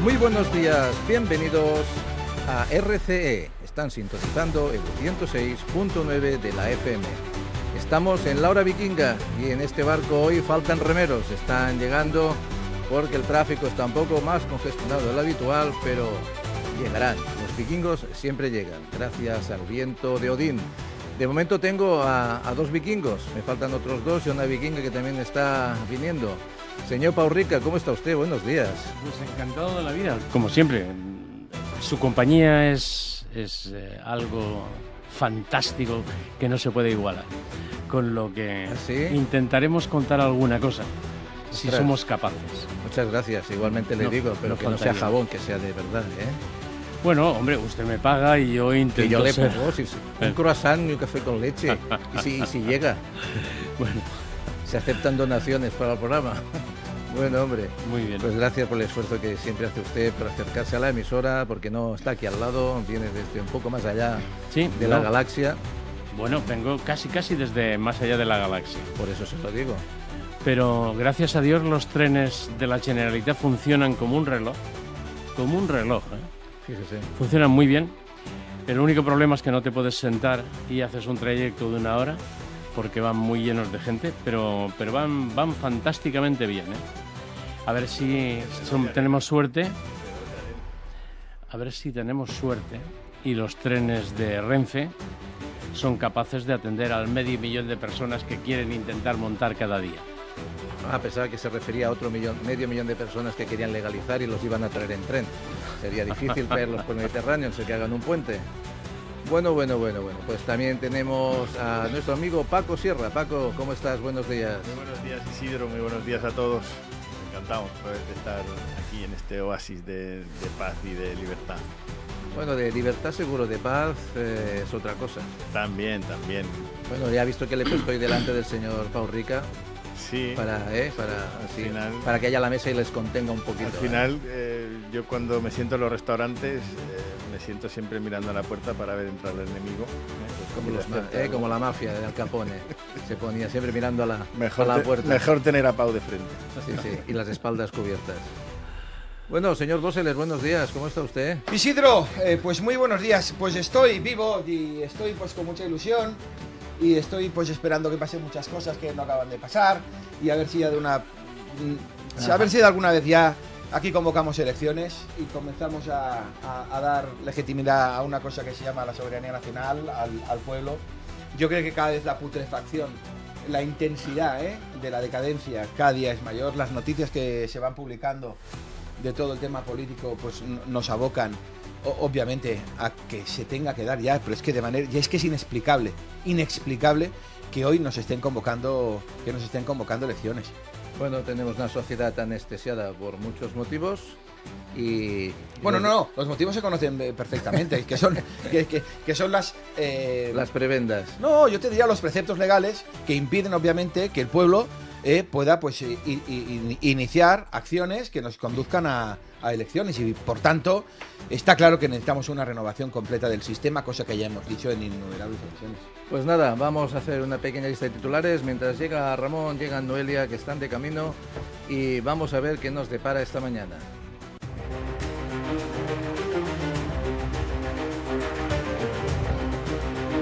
Muy buenos días, bienvenidos a RCE. Están sintonizando el 106.9 de la FM. Estamos en la hora vikinga y en este barco hoy faltan remeros. Están llegando porque el tráfico está un poco más congestionado de lo habitual, pero llegarán. Los vikingos siempre llegan, gracias al viento de Odín. De momento tengo a dos vikingos, me faltan otros dos y una vikinga que también está viniendo. Señor Paurrica, ¿cómo está usted? Buenos días. Pues encantado de la vida, como siempre. Su compañía es algo fantástico que no se puede igualar. Con lo que ¿Sí? Intentaremos contar alguna cosa, si somos capaces. Muchas gracias, igualmente le digo, pero que no sea jabón, que sea de verdad, ¿eh? Bueno, hombre, usted me paga y yo intento que yo le ser... pongo un croissant y un café con leche, y si llega. Bueno. Se aceptan donaciones para el programa. Bueno, hombre, muy bien. Pues gracias por el esfuerzo que siempre hace usted por acercarse a la emisora, porque no está aquí al lado, viene desde un poco más allá de la galaxia. Bueno, vengo casi desde más allá de la galaxia. Por eso se lo digo. Pero gracias a Dios los trenes de la Generalitat funcionan como un reloj. Como un reloj, ¿eh? Fíjese. Funcionan muy bien. El único problema es que no te puedes sentar y haces un trayecto de 1 hora, porque van muy llenos de gente, pero van fantásticamente bien, ¿eh? A ver si tenemos suerte. A ver si tenemos suerte y los trenes de Renfe son capaces de atender al 500.000 de personas que quieren intentar montar cada día. Ah, pensaba que se refería a otro medio millón de personas que querían legalizar y los iban a traer en tren. Sería difícil traerlos por el Mediterráneo, no sé que hagan un puente. Bueno, pues también tenemos a nuestro amigo Paco Sierra. Paco, ¿cómo estás? Buenos días. Muy buenos días, Isidro, muy buenos días a todos. Encantado de estar aquí en este oasis de paz y de libertad. Bueno, de libertad seguro, de paz es otra cosa. También. Bueno, ya he visto que le he puesto hoy delante del señor Paurrica. Sí. Para que haya la mesa y les contenga un poquito. Al final, yo cuando me siento en los restaurantes, me siento siempre mirando a la puerta para ver entrar al enemigo. Como la mafia de Al Capone. Se ponía siempre mirando a la puerta. Mejor tener a Pau de frente. Sí, y las espaldas cubiertas. Bueno, señor Boseler, buenos días. ¿Cómo está usted? Isidro, pues muy buenos días. Pues estoy vivo y estoy pues con mucha ilusión. Y estoy pues esperando que pasen muchas cosas que no acaban de pasar y a ver si de alguna vez ya aquí convocamos elecciones y comenzamos a dar legitimidad a una cosa que se llama la soberanía nacional, al pueblo. Yo creo que cada vez la putrefacción, la intensidad de la decadencia cada día es mayor. Las noticias que se van publicando de todo el tema político pues nos abocan obviamente a que se tenga que dar ya, pero es que es inexplicable que hoy nos estén convocando elecciones. Bueno, tenemos una sociedad anestesiada por muchos motivos y... Bueno, no, los motivos se conocen perfectamente, que son las prebendas. No, yo te diría los preceptos legales que impiden obviamente que el pueblo pueda pues iniciar acciones que nos conduzcan a elecciones y por tanto está claro que necesitamos una renovación completa del sistema, cosa que ya hemos dicho en innumerables ocasiones. Pues nada, vamos a hacer una pequeña lista de titulares mientras llega Ramón, llega Noelia, que están de camino, y vamos a ver qué nos depara esta mañana.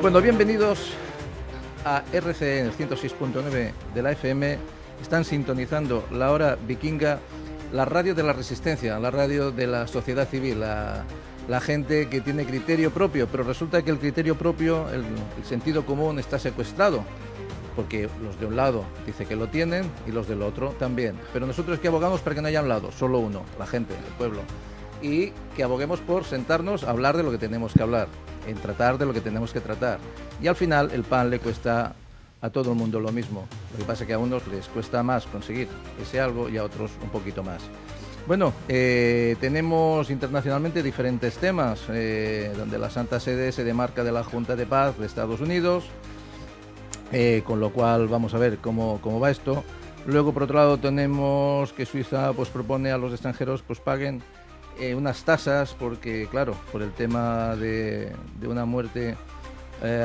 Bueno, bienvenidos a RCE en el 106.9 de la FM. Están sintonizando la hora vikinga, la radio de la resistencia, la radio de la sociedad civil, la gente que tiene criterio propio, pero resulta que el criterio propio, el sentido común está secuestrado, porque los de un lado dicen que lo tienen y los del otro también. Pero nosotros que abogamos para que no haya un lado, solo uno, la gente, el pueblo, y que aboguemos por sentarnos a hablar de lo que tenemos que hablar, en tratar de lo que tenemos que tratar. Y al final el pan le cuesta a todo el mundo lo mismo. Lo que pasa es que a unos les cuesta más conseguir ese algo y a otros un poquito más. Bueno, tenemos internacionalmente diferentes temas, donde la Santa Sede se demarca de la Junta de Paz de Estados Unidos, con lo cual vamos a ver cómo va esto. Luego, por otro lado, tenemos que Suiza pues propone a los extranjeros pues paguen unas tasas, porque claro, por el tema de una muerte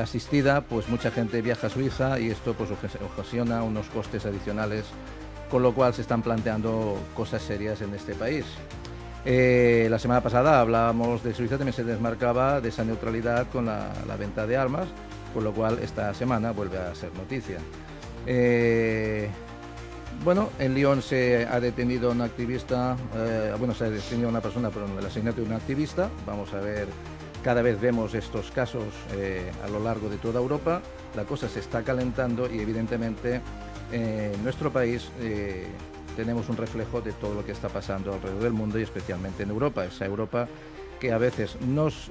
asistida, pues mucha gente viaja a Suiza y esto pues ocasiona unos costes adicionales, con lo cual se están planteando cosas serias en este país. La semana pasada hablábamos de Suiza, también se desmarcaba de esa neutralidad con la venta de armas, con lo cual esta semana vuelve a ser noticia. Bueno, en Lyon se ha detenido un activista, se ha detenido una persona por el asesinato de un activista. Vamos a ver, cada vez vemos estos casos a lo largo de toda Europa. La cosa se está calentando y evidentemente en nuestro país tenemos un reflejo de todo lo que está pasando alrededor del mundo y especialmente en Europa. Esa Europa que a veces nos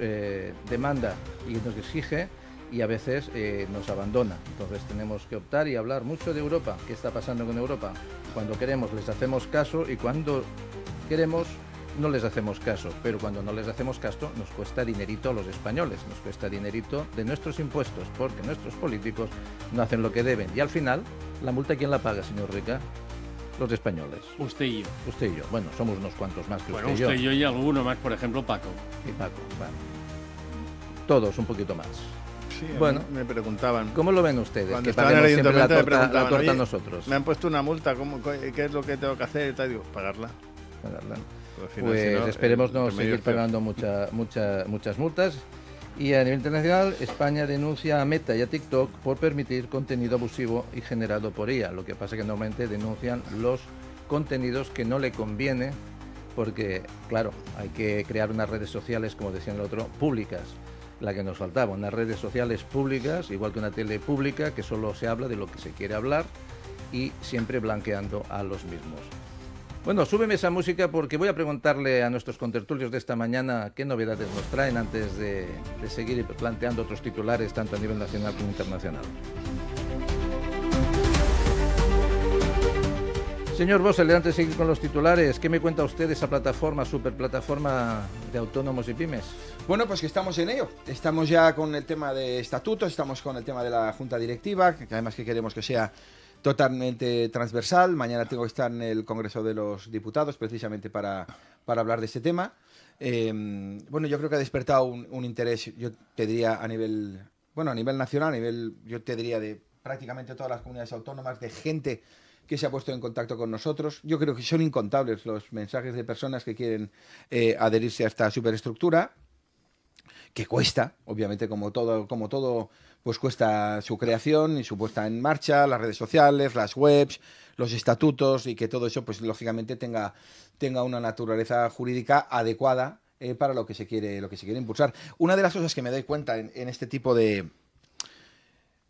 demanda y nos exige y a veces nos abandona. Entonces tenemos que optar y hablar mucho de Europa. ¿Qué está pasando con Europa? Cuando queremos les hacemos caso y cuando queremos no les hacemos caso. Pero cuando no les hacemos caso nos cuesta dinerito a los españoles, nos cuesta dinerito de nuestros impuestos porque nuestros políticos no hacen lo que deben. Y al final, ¿la multa quién la paga, señor Rica? Los españoles. Usted y yo. Usted y yo. Bueno, somos unos cuantos más que bueno, usted y yo. Y alguno más, por ejemplo, Paco. Y Paco, bueno. Todos un poquito más. Sí, bueno, me preguntaban. ¿Cómo lo ven ustedes? Cuando Que estaban en el paguemos siempre ayuntamiento la torta a "Oye, nosotros. me han puesto una multa, ¿qué es lo que tengo que hacer? Y tal, digo, pagarla. Pagarla. Pero al final, Pues si no, esperemos el no remedio seguir es peor. pagando muchas multas. Y a nivel internacional, España denuncia a Meta y a TikTok por permitir contenido abusivo y generado por ella. Lo que pasa es que normalmente denuncian los contenidos que no le conviene, porque, claro, hay que crear unas redes sociales, como decía el otro, públicas. La que nos faltaba, unas redes sociales públicas, igual que una tele pública, que solo se habla de lo que se quiere hablar y siempre blanqueando a los mismos. Bueno, súbeme esa música porque voy a preguntarle a nuestros contertulios de esta mañana qué novedades nos traen antes de seguir planteando otros titulares tanto a nivel nacional como internacional. Señor Bossel, antes de seguir con los titulares, ¿qué me cuenta usted de esa plataforma, superplataforma de autónomos y pymes? Bueno, pues que estamos en ello. Estamos ya con el tema de estatutos, estamos con el tema de la Junta Directiva, que además que queremos que sea totalmente transversal. Mañana tengo que estar en el Congreso de los Diputados precisamente para hablar de este tema. Bueno, yo creo que ha despertado un interés, yo te diría a nivel nacional, yo te diría de prácticamente todas las comunidades autónomas, de gente que se ha puesto en contacto con nosotros. Yo creo que son incontables los mensajes de personas que quieren adherirse a esta superestructura, que cuesta, obviamente, como todo, pues cuesta su creación y su puesta en marcha, las redes sociales, las webs, los estatutos, y que todo eso, pues lógicamente tenga una naturaleza jurídica adecuada para lo que se quiere impulsar. Una de las cosas que me doy cuenta en este tipo de...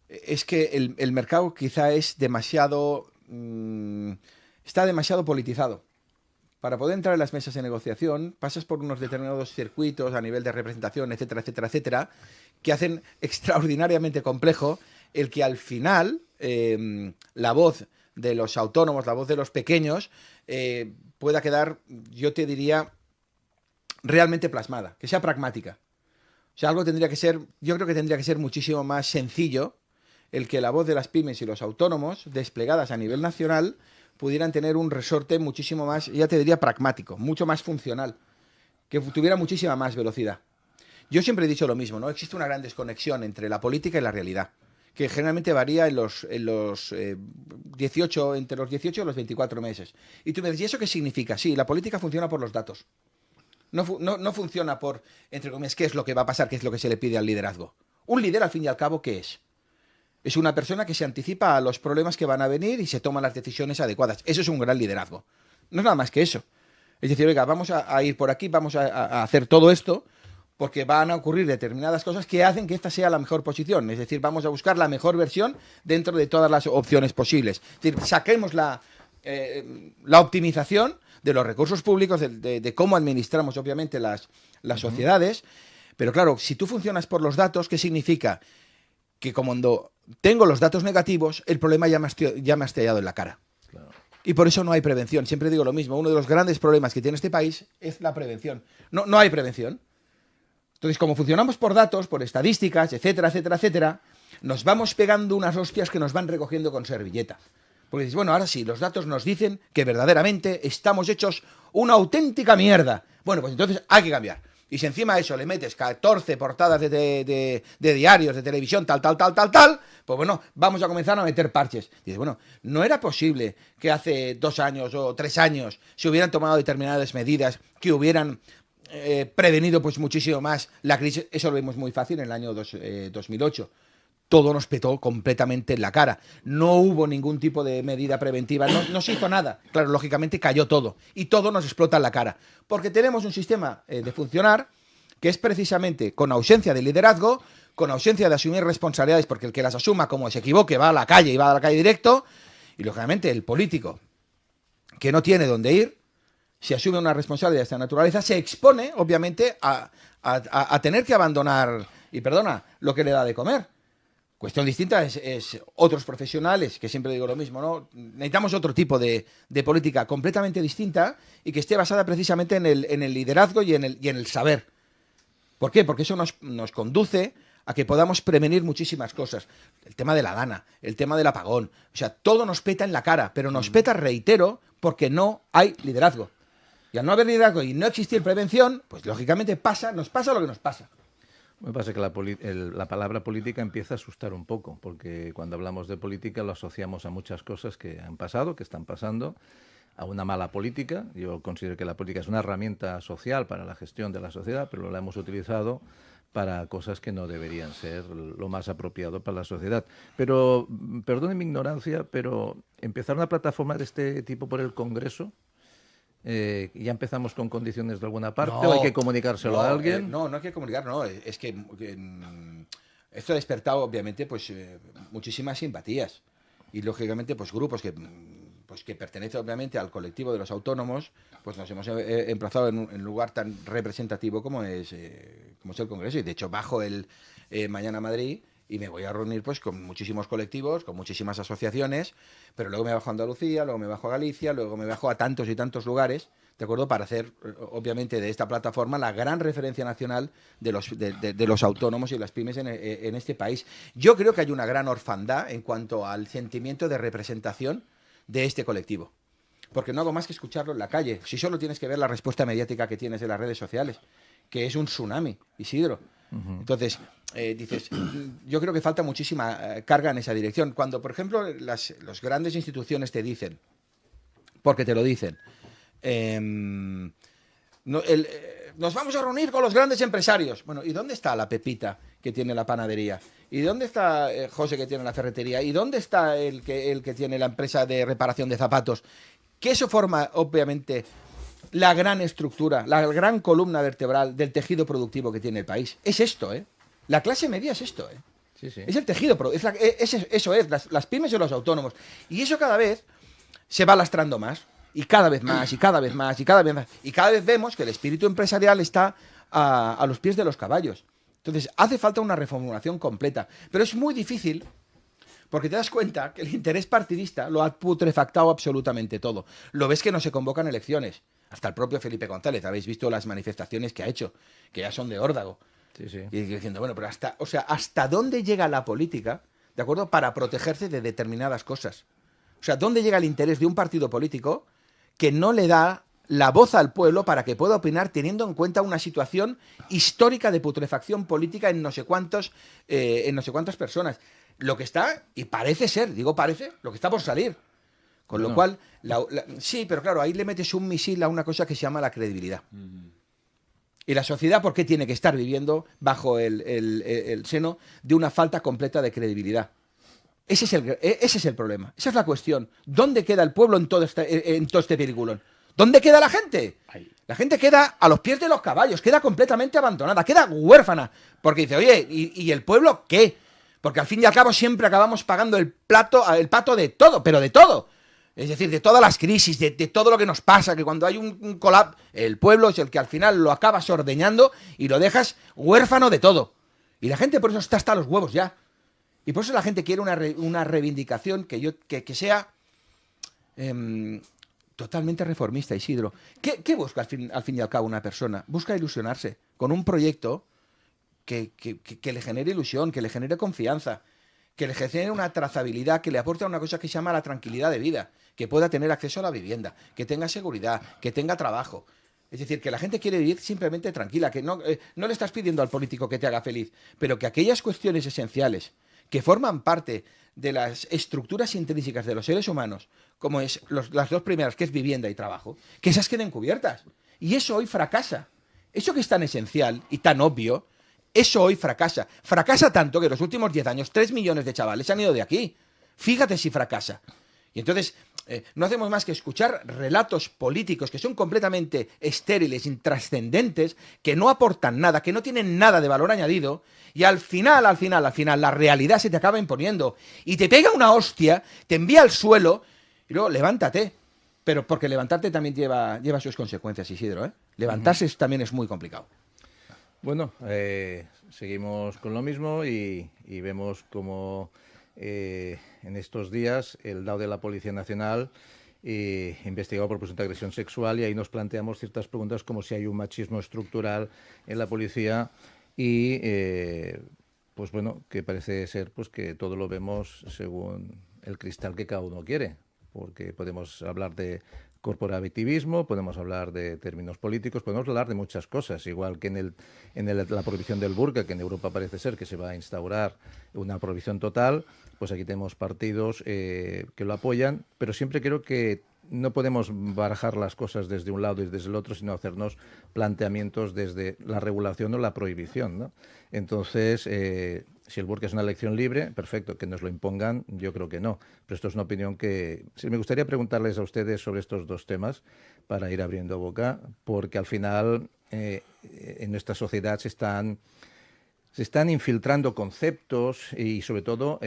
es que el mercado quizá es demasiado... está demasiado politizado. Para poder entrar en las mesas de negociación pasas por unos determinados circuitos a nivel de representación, etcétera, etcétera, etcétera, que hacen extraordinariamente complejo el que al final la voz de los autónomos, la voz de los pequeños, pueda quedar, yo te diría, realmente plasmada, que sea pragmática. O sea, yo creo que tendría que ser muchísimo más sencillo el que la voz de las pymes y los autónomos, desplegadas a nivel nacional, pudieran tener un resorte muchísimo más, ya te diría, pragmático, mucho más funcional, que tuviera muchísima más velocidad. Yo siempre he dicho lo mismo, ¿no? Existe una gran desconexión entre la política y la realidad, que generalmente varía entre los 18 y los 24 meses. Y tú me dices, ¿y eso qué significa? Sí, la política funciona por los datos. No funciona por, entre comillas, qué es lo que va a pasar, qué es lo que se le pide al liderazgo. Un líder, al fin y al cabo, ¿qué es? Es una persona que se anticipa a los problemas que van a venir y se toman las decisiones adecuadas. Eso es un gran liderazgo. No es nada más que eso. Es decir, oiga, vamos a ir por aquí, vamos a hacer todo esto, porque van a ocurrir determinadas cosas que hacen que esta sea la mejor posición. Es decir, vamos a buscar la mejor versión dentro de todas las opciones posibles. Es decir, saquemos la optimización de los recursos públicos, de cómo administramos, obviamente, las sociedades. Pero claro, si tú funcionas por los datos, ¿qué significa? Que cuando tengo los datos negativos, el problema ya me ha estallado en la cara. Claro. Y por eso no hay prevención. Siempre digo lo mismo. Uno de los grandes problemas que tiene este país es la prevención. No hay prevención. Entonces, como funcionamos por datos, por estadísticas, etcétera, etcétera, etcétera, nos vamos pegando unas hostias que nos van recogiendo con servilleta. Porque dices, bueno, ahora sí, los datos nos dicen que verdaderamente estamos hechos una auténtica mierda. Bueno, pues entonces hay que cambiar. y si encima de eso le metes 14 portadas de diarios, de televisión, tal, pues bueno, vamos a comenzar a meter parches. Dices, bueno, no era posible que hace 2 años o 3 años se hubieran tomado determinadas medidas que hubieran prevenido pues muchísimo más la crisis. Eso lo vimos muy fácil en el año 2008. Todo nos petó completamente en la cara. No hubo ningún tipo de medida preventiva, no se hizo nada. Claro, lógicamente cayó todo y todo nos explota en la cara. Porque tenemos un sistema de funcionar que es precisamente con ausencia de liderazgo, con ausencia de asumir responsabilidades, porque el que las asuma como se equivoque va a la calle y va a la calle directo, y lógicamente el político que no tiene dónde ir, si asume una responsabilidad de esta naturaleza, se expone, obviamente, a tener que abandonar, y perdona, lo que le da de comer. Cuestión distinta es otros profesionales, que siempre digo lo mismo, ¿no? Necesitamos otro tipo de política completamente distinta y que esté basada precisamente en el liderazgo y en el saber. ¿Por qué? Porque eso nos conduce a que podamos prevenir muchísimas cosas. El tema de la dana, el tema del apagón, o sea, todo nos peta en la cara, pero nos peta, reitero, porque no hay liderazgo. Y al no haber liderazgo y no existir prevención, pues lógicamente nos pasa lo que nos pasa. Me pasa que la palabra política empieza a asustar un poco, porque cuando hablamos de política lo asociamos a muchas cosas que han pasado, que están pasando, a una mala política. Yo considero que la política es una herramienta social para la gestión de la sociedad, pero la hemos utilizado para cosas que no deberían ser lo más apropiado para la sociedad. Pero, perdone mi ignorancia, pero empezar una plataforma de este tipo por el Congreso, ¿ya empezamos con condiciones de alguna parte o hay que comunicárselo a alguien? No hay que comunicar, no. Es que esto ha despertado, obviamente, pues muchísimas simpatías. Y, lógicamente, pues grupos que pertenecen, obviamente, al colectivo de los autónomos, pues nos hemos emplazado en un lugar tan representativo como es el Congreso. Y, de hecho, bajo mañana a Madrid y me voy a reunir pues con muchísimos colectivos, con muchísimas asociaciones, pero luego me bajo a Andalucía, luego me bajo a Galicia, luego me bajo a tantos y tantos lugares, ¿de acuerdo? Para hacer, obviamente, de esta plataforma la gran referencia nacional de los autónomos y las pymes en este país. Yo creo que hay una gran orfandad en cuanto al sentimiento de representación de este colectivo, porque no hago más que escucharlo en la calle. Si solo tienes que ver la respuesta mediática que tienes en las redes sociales, que es un tsunami, Isidro. Entonces, dices, yo creo que falta muchísima carga en esa dirección. Cuando, por ejemplo, las grandes instituciones te dicen, porque te lo dicen, nos vamos a reunir con los grandes empresarios. Bueno, ¿y dónde está la Pepita que tiene la panadería? ¿Y dónde está José que tiene la ferretería? ¿Y dónde está el que tiene la empresa de reparación de zapatos? Que eso forma, obviamente, la gran estructura, la gran columna vertebral del tejido productivo que tiene el país. Es esto, ¿eh? La clase media es esto, ¿eh? Sí, sí. Es el tejido, eso es, las pymes y los autónomos. Y eso cada vez se va lastrando más, y cada vez más, y cada vez más, y cada vez más. Y cada vez vemos que el espíritu empresarial está a los pies de los caballos. Entonces, hace falta una reformulación completa. Pero es muy difícil, porque te das cuenta que el interés partidista lo ha putrefactado absolutamente todo. Lo ves que no se convocan elecciones. Hasta el propio Felipe González, habéis visto las manifestaciones que ha hecho, que ya son de órdago. Sí, sí. Y diciendo, bueno, pero ¿hasta dónde llega la política, de acuerdo, para protegerse de determinadas cosas? O sea, ¿dónde llega el interés de un partido político que no le da la voz al pueblo para que pueda opinar teniendo en cuenta una situación histórica de putrefacción política en no sé cuántas personas? Lo que está, y parece ser, digo parece, lo que está por salir. Con lo cual, sí, pero claro, ahí le metes un misil a una cosa que se llama la credibilidad. Y la sociedad, ¿por qué tiene que estar viviendo bajo el seno de una falta completa de credibilidad? Ese es el problema, esa es la cuestión. ¿Dónde queda el pueblo en todo este peliculón? ¿Dónde queda la gente? La gente queda a los pies de los caballos, queda completamente abandonada, queda huérfana. Porque dice, oye, ¿y el pueblo qué? Porque al fin y al cabo siempre acabamos pagando el pato de todo, pero de todo. Es decir, de todas las crisis, de todo lo que nos pasa, que cuando hay un colapso, el pueblo es el que al final lo acabas ordeñando y lo dejas huérfano de todo. Y la gente por eso está hasta los huevos ya. Y por eso la gente quiere una reivindicación que sea totalmente reformista, Isidro. ¿Qué busca al fin y al cabo una persona? Busca ilusionarse con un proyecto que le genere ilusión, que le genere confianza, que le genere una trazabilidad, que le aporte una cosa que se llama la tranquilidad de vida, que pueda tener acceso a la vivienda, que tenga seguridad, que tenga trabajo. Es decir, que la gente quiere vivir simplemente tranquila, que no le estás pidiendo al político que te haga feliz, pero que aquellas cuestiones esenciales que forman parte de las estructuras intrínsecas de los seres humanos, como es las dos primeras, que es vivienda y trabajo, que esas queden cubiertas. Y eso hoy fracasa. Eso que es tan esencial y tan obvio, eso hoy fracasa. Fracasa tanto que en los últimos 10 años 3 millones de chavales se han ido de aquí. Fíjate si fracasa. Y entonces no hacemos más que escuchar relatos políticos que son completamente estériles, intrascendentes, que no aportan nada, que no tienen nada de valor añadido, y al final, la realidad se te acaba imponiendo. Y te pega una hostia, te envía al suelo, y luego levántate. Pero porque levantarte también lleva sus consecuencias, Isidro, ¿eh? Levantarse también es muy complicado. Bueno, seguimos con lo mismo y vemos como en estos días el DAO de la Policía Nacional investigado por presunta agresión sexual, y ahí nos planteamos ciertas preguntas como si hay un machismo estructural en la policía y pues bueno, que parece ser pues que todo lo vemos según el cristal que cada uno quiere, porque podemos hablar de corporativismo, podemos hablar de términos políticos, podemos hablar de muchas cosas, igual que la prohibición del burka, que en Europa parece ser que se va a instaurar una prohibición total, pues aquí tenemos partidos que lo apoyan, pero siempre creo que no podemos barajar las cosas desde un lado y desde el otro, sino hacernos planteamientos desde la regulación o la prohibición, ¿no? Entonces, si el burka es una elección libre, perfecto, que nos lo impongan, yo creo que no. Pero esto es una opinión que... Sí, me gustaría preguntarles a ustedes sobre estos dos temas para ir abriendo boca, porque al final en nuestra sociedad se están infiltrando conceptos y sobre todo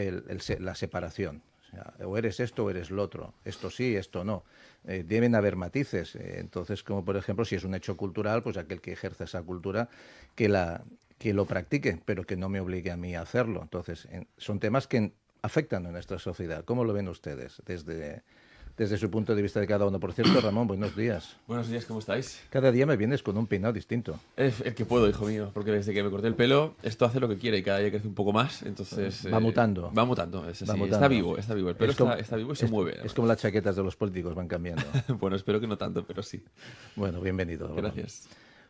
la separación. O sea, o eres esto o eres lo otro. Esto sí, esto no. Deben haber matices. Entonces, como por ejemplo, si es un hecho cultural, pues aquel que ejerza esa cultura, que lo practique, pero que no me obligue a mí a hacerlo. Entonces, son temas que afectan a nuestra sociedad. ¿Cómo lo ven ustedes desde su punto de vista de cada uno? Por cierto, Ramón, buenos días. Buenos días, ¿cómo estáis? Cada día me vienes con un peinado distinto. Es el que puedo, hijo mío, porque desde que me corté el pelo, esto hace lo que quiere y cada día crece un poco más, entonces... Va mutando. Va mutando, es así. Va mutando. Está vivo, el pelo está vivo y se mueve. Es como las chaquetas de los políticos van cambiando. Bueno, espero que no tanto, pero sí. Bueno, bienvenido. Gracias.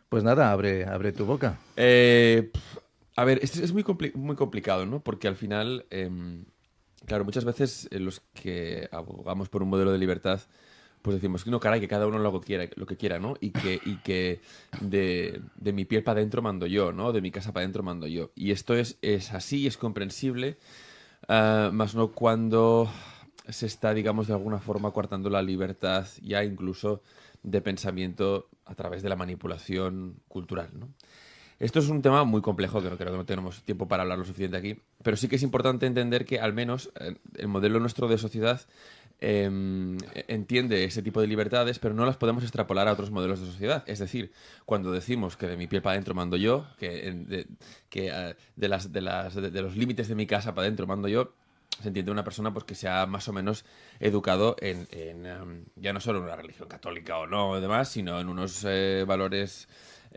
Pues nada, abre tu boca. A ver, esto es muy complicado, ¿no? Porque al final, claro, muchas veces los que abogamos por un modelo de libertad, pues decimos que no, caray, que cada uno lo que quiera, ¿no? Y que de mi piel para adentro mando yo, ¿no? De mi casa para adentro mando yo. Y esto es así, es comprensible, más no cuando se está, digamos, de alguna forma coartando la libertad ya incluso de pensamiento a través de la manipulación cultural, ¿no? Esto es un tema muy complejo, que creo que no tenemos tiempo para hablar lo suficiente aquí, pero sí que es importante entender que al menos el modelo nuestro de sociedad entiende ese tipo de libertades, pero no las podemos extrapolar a otros modelos de sociedad. Es decir, cuando decimos que de mi piel para adentro mando yo, que de los límites de mi casa para adentro mando yo, se entiende una persona pues que se ha más o menos educado en ya no solo en una religión católica o no y demás, sino en unos valores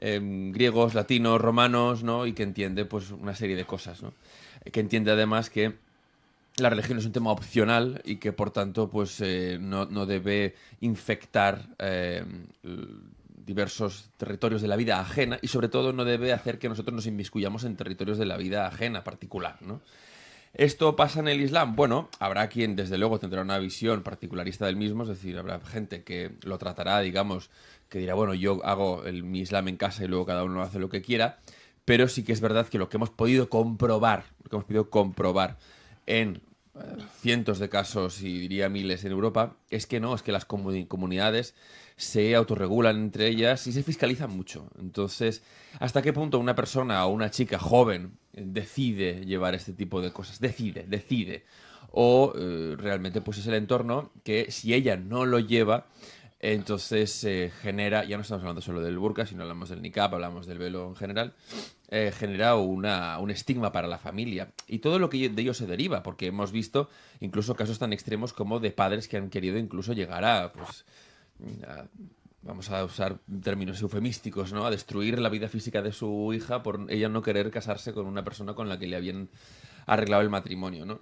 griegos, latinos, romanos, ¿no? Y que entiende pues una serie de cosas, ¿no? Que entiende además que la religión es un tema opcional y que por tanto pues no debe infectar diversos territorios de la vida ajena, y sobre todo no debe hacer que nosotros nos inmiscuyamos en territorios de la vida ajena particular, ¿no? ¿Esto pasa en el Islam? Bueno, habrá quien desde luego tendrá una visión particularista del mismo, es decir, habrá gente que lo tratará, digamos, que dirá, bueno, yo hago mi Islam en casa y luego cada uno hace lo que quiera, pero sí que es verdad que lo que hemos podido comprobar en cientos de casos y diría miles en Europa, es que no, es que las comunidades se autorregulan entre ellas y se fiscalizan mucho. Entonces, ¿hasta qué punto una persona o una chica joven decide llevar este tipo de cosas? Decide. O realmente pues es el entorno que si ella no lo lleva, entonces genera, ya no estamos hablando solo del burka, sino hablamos del niqab, hablamos del velo en general, genera un estigma para la familia. Y todo lo que de ello se deriva, porque hemos visto incluso casos tan extremos como de padres que han querido incluso llegar a, pues, vamos a usar términos eufemísticos, ¿no? A destruir la vida física de su hija por ella no querer casarse con una persona con la que le habían arreglado el matrimonio, ¿no?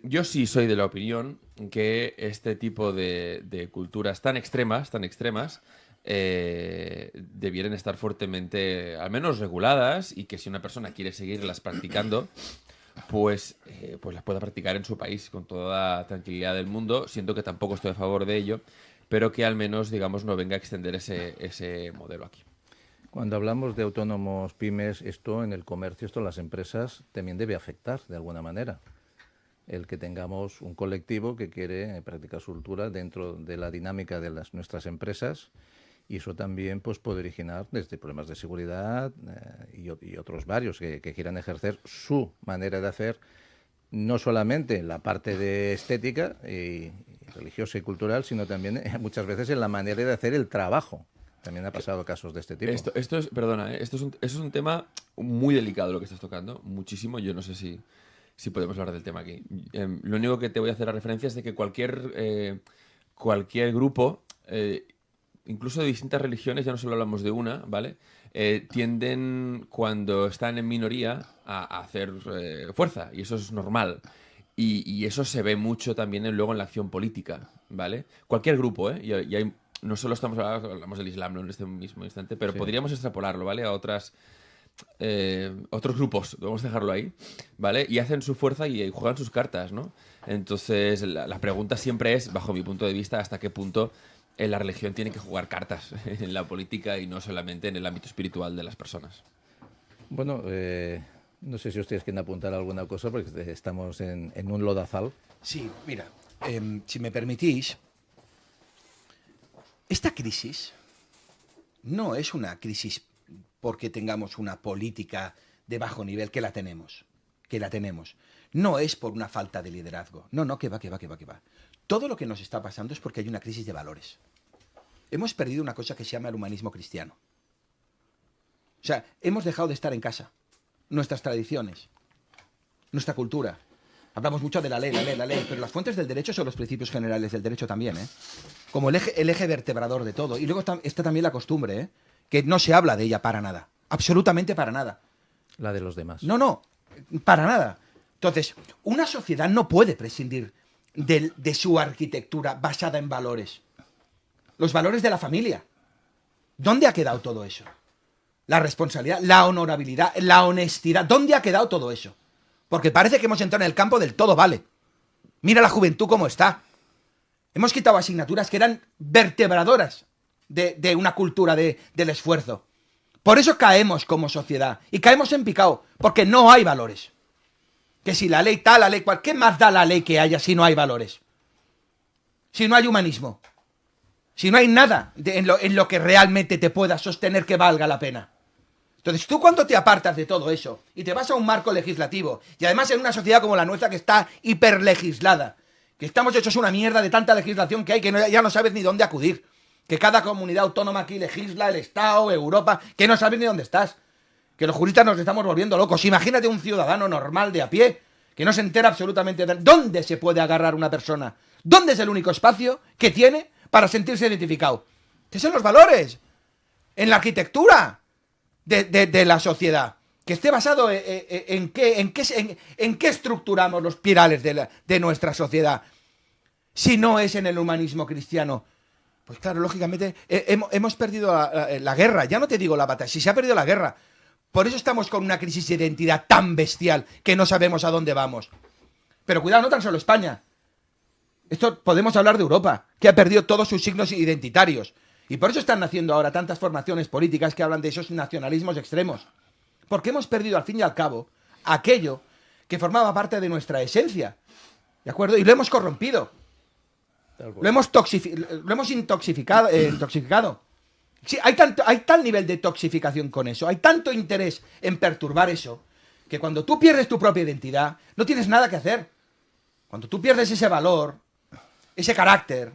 Yo sí soy de la opinión que este tipo de culturas tan extremas, debieran estar fuertemente, al menos reguladas, y que si una persona quiere seguirlas practicando, pues las pueda practicar en su país con toda la tranquilidad del mundo. Siento que tampoco estoy a favor de ello, pero que al menos, digamos, no venga a extender ese modelo aquí. Cuando hablamos de autónomos, pymes, esto en el comercio, esto en las empresas también debe afectar de alguna manera. El que tengamos un colectivo que quiere practicar su cultura dentro de la dinámica de nuestras empresas, y eso también pues puede originar desde problemas de seguridad y otros varios que quieran ejercer su manera de hacer, no solamente en la parte de estética y religiosa y cultural, sino también muchas veces en la manera de hacer el trabajo. También ha pasado casos de este tipo. Esto es un tema muy delicado lo que estás tocando, muchísimo. Yo no sé si podemos hablar del tema aquí. Lo único que te voy a hacer la referencia es de que cualquier grupo, incluso de distintas religiones, ya no solo hablamos de una, ¿vale? Tienden, cuando están en minoría, a hacer fuerza, y eso es normal. Y eso se ve mucho también luego en la acción política, ¿vale? Cualquier grupo, y hay, no solo hablamos del Islam, ¿no?, en este mismo instante, pero sí, podríamos extrapolarlo, ¿vale?, a otros grupos, vamos a dejarlo ahí, ¿vale? Y hacen su fuerza y juegan sus cartas, ¿no? Entonces, la pregunta siempre es, bajo mi punto de vista, hasta qué punto la religión tiene que jugar cartas en la política y no solamente en el ámbito espiritual de las personas. Bueno, no sé si ustedes quieren apuntar alguna cosa, porque estamos en un lodazal. Sí, mira, si me permitís, esta crisis no es una crisis porque tengamos una política de bajo nivel, que la tenemos. No es por una falta de liderazgo. No, que va. Todo lo que nos está pasando es porque hay una crisis de valores. Hemos perdido una cosa que se llama el humanismo cristiano. O sea, hemos dejado de estar en casa. Nuestras tradiciones, nuestra cultura. Hablamos mucho de la ley, pero las fuentes del derecho son los principios generales del derecho también, ¿eh? Como el eje vertebrador de todo. Y luego está también la costumbre, ¿eh?, que no se habla de ella para nada. Absolutamente para nada. La de los demás. No, para nada. Entonces, una sociedad no puede prescindir de su arquitectura basada en valores. Los valores de la familia. ¿Dónde ha quedado todo eso? La responsabilidad, la honorabilidad, la honestidad. ¿Dónde ha quedado todo eso? Porque parece que hemos entrado en el campo del todo vale. Mira la juventud cómo está. Hemos quitado asignaturas que eran vertebradoras de una cultura del esfuerzo. Por eso caemos como sociedad. Y caemos en picado. Porque no hay valores. Que si la ley tal, la ley cual. ¿Qué más da la ley que haya si no hay valores? Si no hay humanismo. Si no hay nada en lo que realmente te pueda sostener que valga la pena. Entonces, tú cuando te apartas de todo eso y te vas a un marco legislativo, y además en una sociedad como la nuestra que está hiperlegislada, que estamos hechos una mierda de tanta legislación que hay que ya no sabes ni dónde acudir, que cada comunidad autónoma aquí legisla, el Estado, Europa, que no sabes ni dónde estás, que los juristas nos estamos volviendo locos. Imagínate un ciudadano normal de a pie que no se entera absolutamente de dónde se puede agarrar una persona, dónde es el único espacio que tiene para sentirse identificado. ¿Qué son los valores? En la arquitectura de la sociedad, que esté basado en qué estructuramos los pilares de nuestra sociedad, si no es en el humanismo cristiano. Pues claro, lógicamente hemos perdido la guerra. Ya no te digo la batalla, si se ha perdido la guerra. Por eso estamos con una crisis de identidad tan bestial que no sabemos a dónde vamos. Pero cuidado, no tan solo España. Esto podemos hablar de Europa, que ha perdido todos sus signos identitarios. Y por eso están naciendo ahora tantas formaciones políticas que hablan de esos nacionalismos extremos. Porque hemos perdido, al fin y al cabo, aquello que formaba parte de nuestra esencia. ¿De acuerdo? Y lo hemos corrompido. Lo hemos intoxicado. Sí, hay tal nivel de toxificación con eso, hay tanto interés en perturbar eso, que cuando tú pierdes tu propia identidad, no tienes nada que hacer. Cuando tú pierdes ese valor, ese carácter,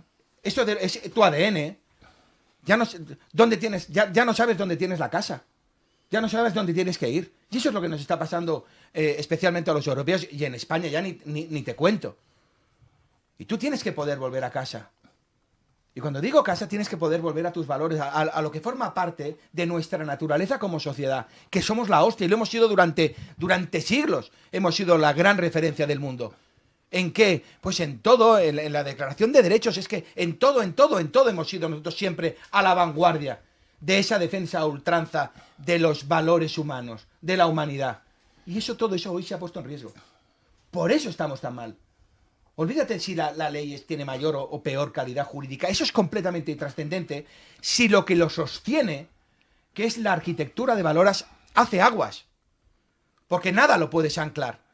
tu ADN, ya no sabes dónde tienes la casa, ya no sabes dónde tienes que ir. Y eso es lo que nos está pasando especialmente a los europeos, y en España ya ni te cuento. Y tú tienes que poder volver a casa. Y cuando digo casa, tienes que poder volver a tus valores, a lo que forma parte de nuestra naturaleza como sociedad, que somos la hostia, y lo hemos sido durante siglos. Hemos sido la gran referencia del mundo. ¿En qué? Pues en todo, en la Declaración de Derechos, es que en todo hemos sido nosotros siempre a la vanguardia de esa defensa a ultranza de los valores humanos, de la humanidad. Y todo eso hoy se ha puesto en riesgo. Por eso estamos tan mal. Olvídate si la ley tiene mayor o peor calidad jurídica. Eso es completamente intrascendente si lo que lo sostiene, que es la arquitectura de valores, hace aguas. Porque nada lo puedes anclar.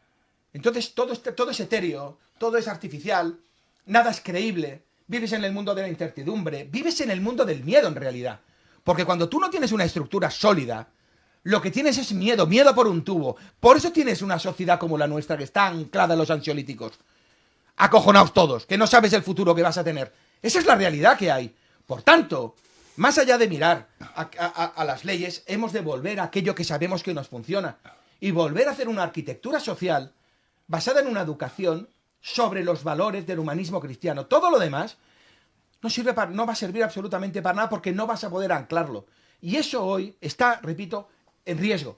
Entonces todo es etéreo, todo es artificial, nada es creíble. Vives en el mundo de la incertidumbre, vives en el mundo del miedo en realidad. Porque cuando tú no tienes una estructura sólida, lo que tienes es miedo por un tubo. Por eso tienes una sociedad como la nuestra que está anclada en los ansiolíticos. Acojonados todos, que no sabes el futuro que vas a tener. Esa es la realidad que hay. Por tanto, más allá de mirar a las leyes, hemos de volver a aquello que sabemos que nos funciona. Y volver a hacer una arquitectura social basada en una educación sobre los valores del humanismo cristiano. Todo lo demás no va a servir absolutamente para nada porque no vas a poder anclarlo. Y eso hoy está, repito, en riesgo.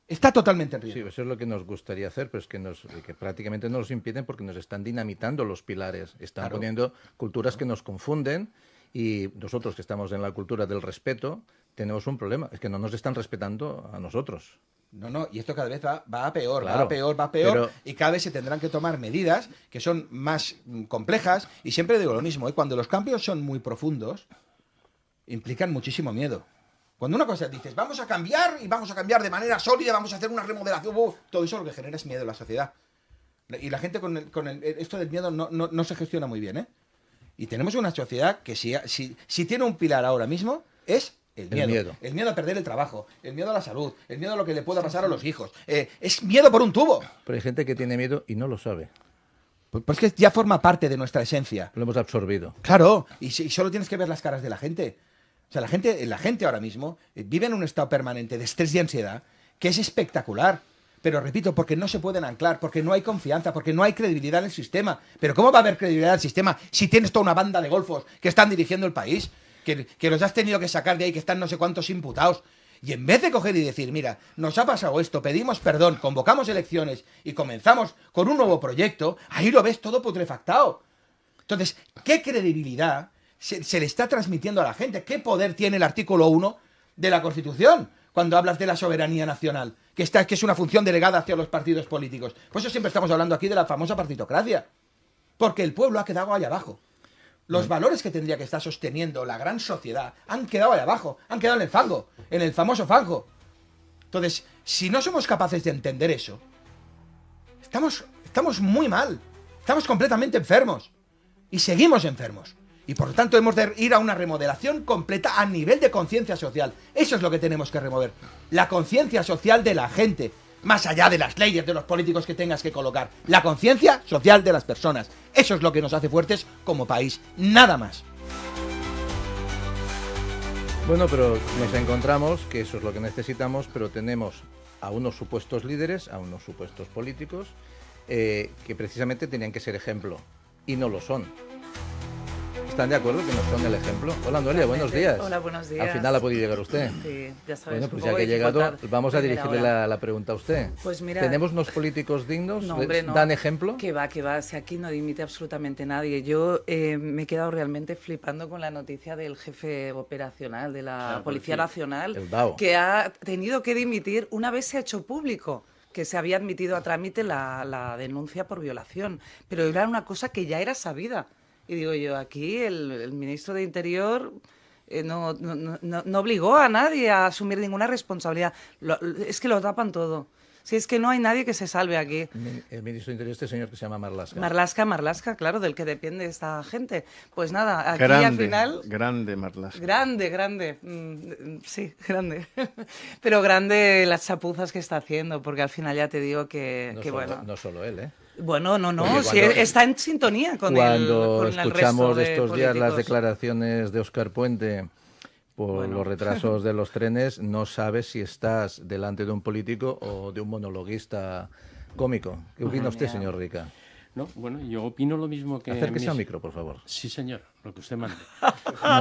Está totalmente en riesgo. Sí, eso es lo que nos gustaría hacer, pero es que prácticamente nos impiden porque nos están dinamitando los pilares. Están poniendo culturas que nos confunden y nosotros que estamos en la cultura del respeto tenemos un problema. Es que no nos están respetando a nosotros. No, y esto cada vez va a peor, claro, va a peor, y cada vez se tendrán que tomar medidas que son más complejas, y siempre digo lo mismo, cuando los cambios son muy profundos, implican muchísimo miedo. Cuando una cosa dices, vamos a cambiar, y vamos a cambiar de manera sólida, vamos a hacer una remodelación, todo eso lo que genera es miedo en la sociedad. Y la gente con esto del miedo no se gestiona muy bien, ¿eh? Y tenemos una sociedad que si tiene un pilar ahora mismo, es el miedo. El miedo a perder el trabajo, el miedo a la salud, el miedo a lo que le pueda pasar a los hijos. Es miedo por un tubo. Pero hay gente que tiene miedo y no lo sabe. Pues que ya forma parte de nuestra esencia. Lo hemos absorbido. Claro, y solo tienes que ver las caras de la gente. O sea, la gente ahora mismo vive en un estado permanente de estrés y ansiedad que es espectacular. Pero repito, porque no se pueden anclar, porque no hay confianza, porque no hay credibilidad en el sistema. Pero ¿cómo va a haber credibilidad en el sistema si tienes toda una banda de golfos que están dirigiendo el país? Que los has tenido que sacar de ahí, que están no sé cuántos imputados. Y en vez de coger y decir, mira, nos ha pasado esto, pedimos perdón, convocamos elecciones y comenzamos con un nuevo proyecto, ahí lo ves todo putrefactado. Entonces, ¿qué credibilidad se le está transmitiendo a la gente? ¿Qué poder tiene el artículo 1 de la Constitución cuando hablas de la soberanía nacional? Que es una función delegada hacia los partidos políticos. Por eso siempre estamos hablando aquí de la famosa partitocracia. Porque el pueblo ha quedado ahí abajo. Los valores que tendría que estar sosteniendo la gran sociedad han quedado ahí abajo, han quedado en el fango, en el famoso fango. Entonces, si no somos capaces de entender eso, estamos muy mal, estamos completamente enfermos y seguimos enfermos. Y por lo tanto hemos de ir a una remodelación completa a nivel de conciencia social. Eso es lo que tenemos que remover, la conciencia social de la gente. Más allá de las leyes, de los políticos que tengas que colocar. La conciencia social de las personas. Eso es lo que nos hace fuertes como país. Nada más. Bueno, pero nos encontramos que eso es lo que necesitamos, pero tenemos a unos supuestos líderes, a unos supuestos políticos, que precisamente tenían que ser ejemplo. Y no lo son. ¿Están de acuerdo que no son el ejemplo? Hola, Noelia, buenos días. Hola, buenos días. Al final ha podido llegar usted. Sí, ya sabes. Bueno, pues ya que ha llegado, vamos a dirigirle la pregunta a usted. Pues mira, ¿tenemos unos políticos dignos? No, hombre, no. ¿Dan ejemplo? Que va, si aquí no dimite absolutamente nadie. Yo me he quedado realmente flipando con la noticia del jefe operacional de la Policía Nacional, el DAO, que ha tenido que dimitir una vez se ha hecho público que se había admitido a trámite la denuncia por violación. Pero era una cosa que ya era sabida. Y digo yo, aquí el ministro de Interior no obligó a nadie a asumir ninguna responsabilidad. Es que lo tapan todo. Si es que no hay nadie que se salve aquí. El ministro de Interior, este señor que se llama Marlaska. Marlaska, claro, del que depende esta gente. Pues nada, aquí grande, al final... Grande Marlaska. Grande. Sí, grande. Pero grande las chapuzas que está haciendo, porque al final ya te digo que bueno... No solo él, ¿eh? Bueno, sí, está en sintonía con el resto de escuchamos estos días políticos. las declaraciones de Óscar Puente por los retrasos de los trenes, no sabes si estás delante de un político o de un monologuista cómico. ¿Qué opina usted, señor Rica? No, bueno, yo opino lo mismo que... Acérquese al micro, por favor. Sí, señor, lo que usted mande.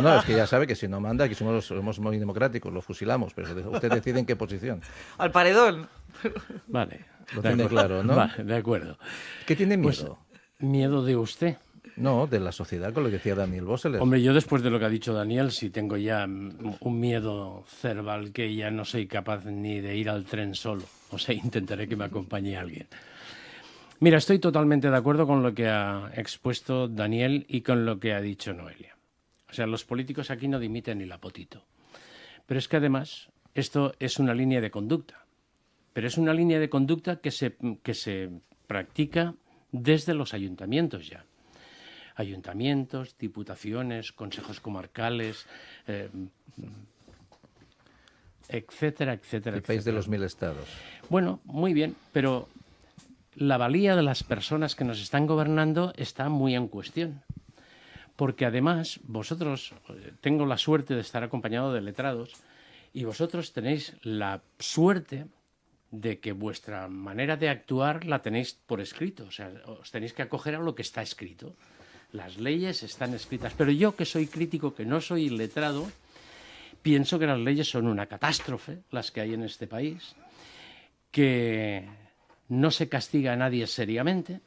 No, es que ya sabe que si no manda, aquí somos muy democráticos, lo fusilamos, pero usted decide en qué posición. Al paredón. Vale. Lo tiene claro, ¿no? Vale, de acuerdo. ¿Qué tiene miedo? ¿Miedo de usted? No, de la sociedad, con lo que decía Daniel Bosseler. Hombre, yo después de lo que ha dicho Daniel, sí tengo ya un miedo cerval que ya no soy capaz ni de ir al tren solo. O sea, intentaré que me acompañe alguien. Mira, estoy totalmente de acuerdo con lo que ha expuesto Daniel y con lo que ha dicho Noelia. O sea, los políticos aquí no dimiten ni la potito. Pero es que además esto es una línea de conducta. Pero es una línea de conducta que se practica desde los ayuntamientos ya. Ayuntamientos, diputaciones, consejos comarcales, etcétera, etcétera. El país de los 1000 estados. Bueno, muy bien, pero la valía de las personas que nos están gobernando está muy en cuestión. Porque además, vosotros, tengo la suerte de estar acompañado de letrados, y vosotros tenéis la suerte de que vuestra manera de actuar la tenéis por escrito. O sea, os tenéis que acoger a lo que está escrito. Las leyes están escritas. Pero yo, que soy crítico, que no soy letrado, pienso que las leyes son una catástrofe, las que hay en este país, que no se castiga a nadie seriamente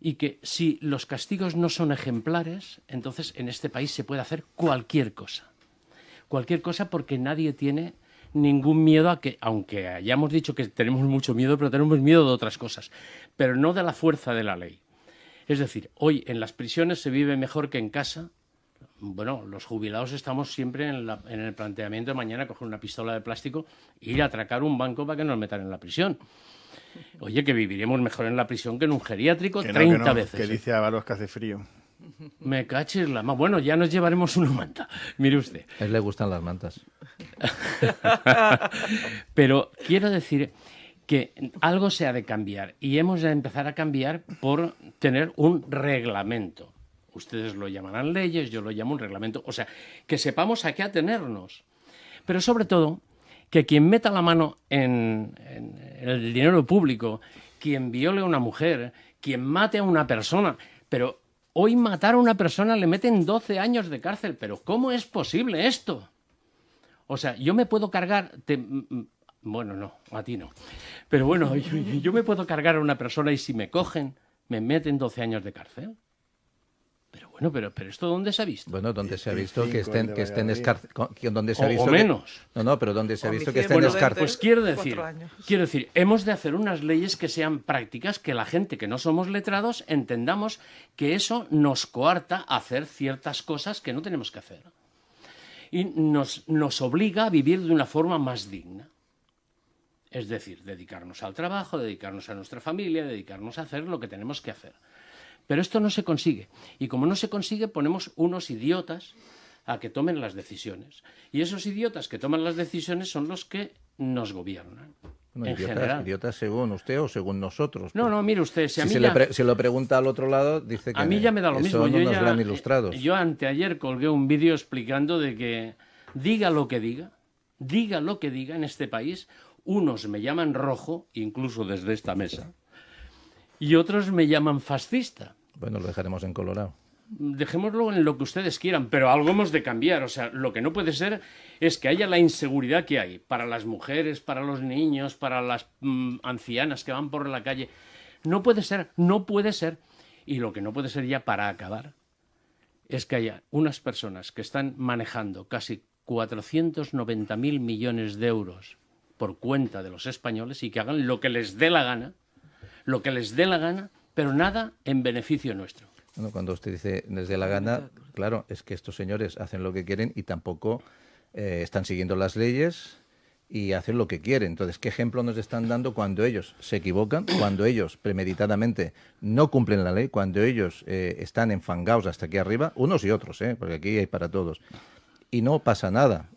y que si los castigos no son ejemplares, entonces en este país se puede hacer cualquier cosa. Cualquier cosa, porque nadie tiene ningún miedo a que, aunque hayamos dicho que tenemos mucho miedo, pero tenemos miedo de otras cosas, pero no de la fuerza de la ley. Es decir, hoy en las prisiones se vive mejor que en casa. Bueno, los jubilados estamos siempre en el planteamiento de mañana coger una pistola de plástico e ir a atracar un banco para que nos metan en la prisión. Oye, que viviremos mejor en la prisión que en un geriátrico 30 veces. Que dice Ábalos que hace frío. Me caches la mano. Bueno, ya nos llevaremos una manta. Mire usted. A él le gustan las mantas. Pero quiero decir que algo se ha de cambiar y hemos de empezar a cambiar por tener un reglamento. Ustedes lo llamarán leyes, yo lo llamo un reglamento. O sea, que sepamos a qué atenernos. Pero sobre todo, que quien meta la mano en el dinero público, quien viole a una mujer, quien mate a una persona, pero hoy matar a una persona le meten 12 años de cárcel. ¿Pero cómo es posible esto? O sea, yo me puedo cargar... Bueno, no, a ti no. Pero bueno, yo me puedo cargar a una persona y si me cogen, me meten 12 años de cárcel. Pero bueno, pero ¿esto dónde se ha visto? Bueno, ¿dónde se ha visto que estén donde se ha visto o menos. No, pero ¿dónde se ha visto que estén escarcelados? Pues quiero decir, hemos de hacer unas leyes que sean prácticas, que la gente que no somos letrados entendamos que eso nos coarta a hacer ciertas cosas que no tenemos que hacer. Y nos obliga a vivir de una forma más digna. Es decir, dedicarnos al trabajo, dedicarnos a nuestra familia, dedicarnos a hacer lo que tenemos que hacer. Pero esto no se consigue. Y como no se consigue, ponemos unos idiotas a que tomen las decisiones. Y esos idiotas que toman las decisiones son los que nos gobiernan. Bueno, idiotas según usted o según nosotros. No, mire usted, si lo pregunta al otro lado, dice que a mí ya me da lo mismo. Son unos gran ilustrados. Yo anteayer colgué un vídeo explicando de que diga lo que diga en este país, unos me llaman rojo, incluso desde esta mesa, y otros me llaman fascista. Bueno, lo dejaremos en Colorado. Dejémoslo en lo que ustedes quieran, pero algo hemos de cambiar. O sea, lo que no puede ser es que haya la inseguridad que hay para las mujeres, para los niños, para las ancianas que van por la calle. No puede ser. Y lo que no puede ser ya para acabar es que haya unas personas que están manejando casi 490.000 millones de euros por cuenta de los españoles y que hagan lo que les dé la gana, pero nada en beneficio nuestro. Bueno, cuando usted dice desde la gana, claro, es que estos señores hacen lo que quieren y tampoco están siguiendo las leyes y hacen lo que quieren. Entonces, ¿qué ejemplo nos están dando cuando ellos se equivocan, cuando ellos premeditadamente no cumplen la ley, cuando ellos están enfangados hasta aquí arriba, unos y otros, porque aquí hay para todos? Y no pasa nada.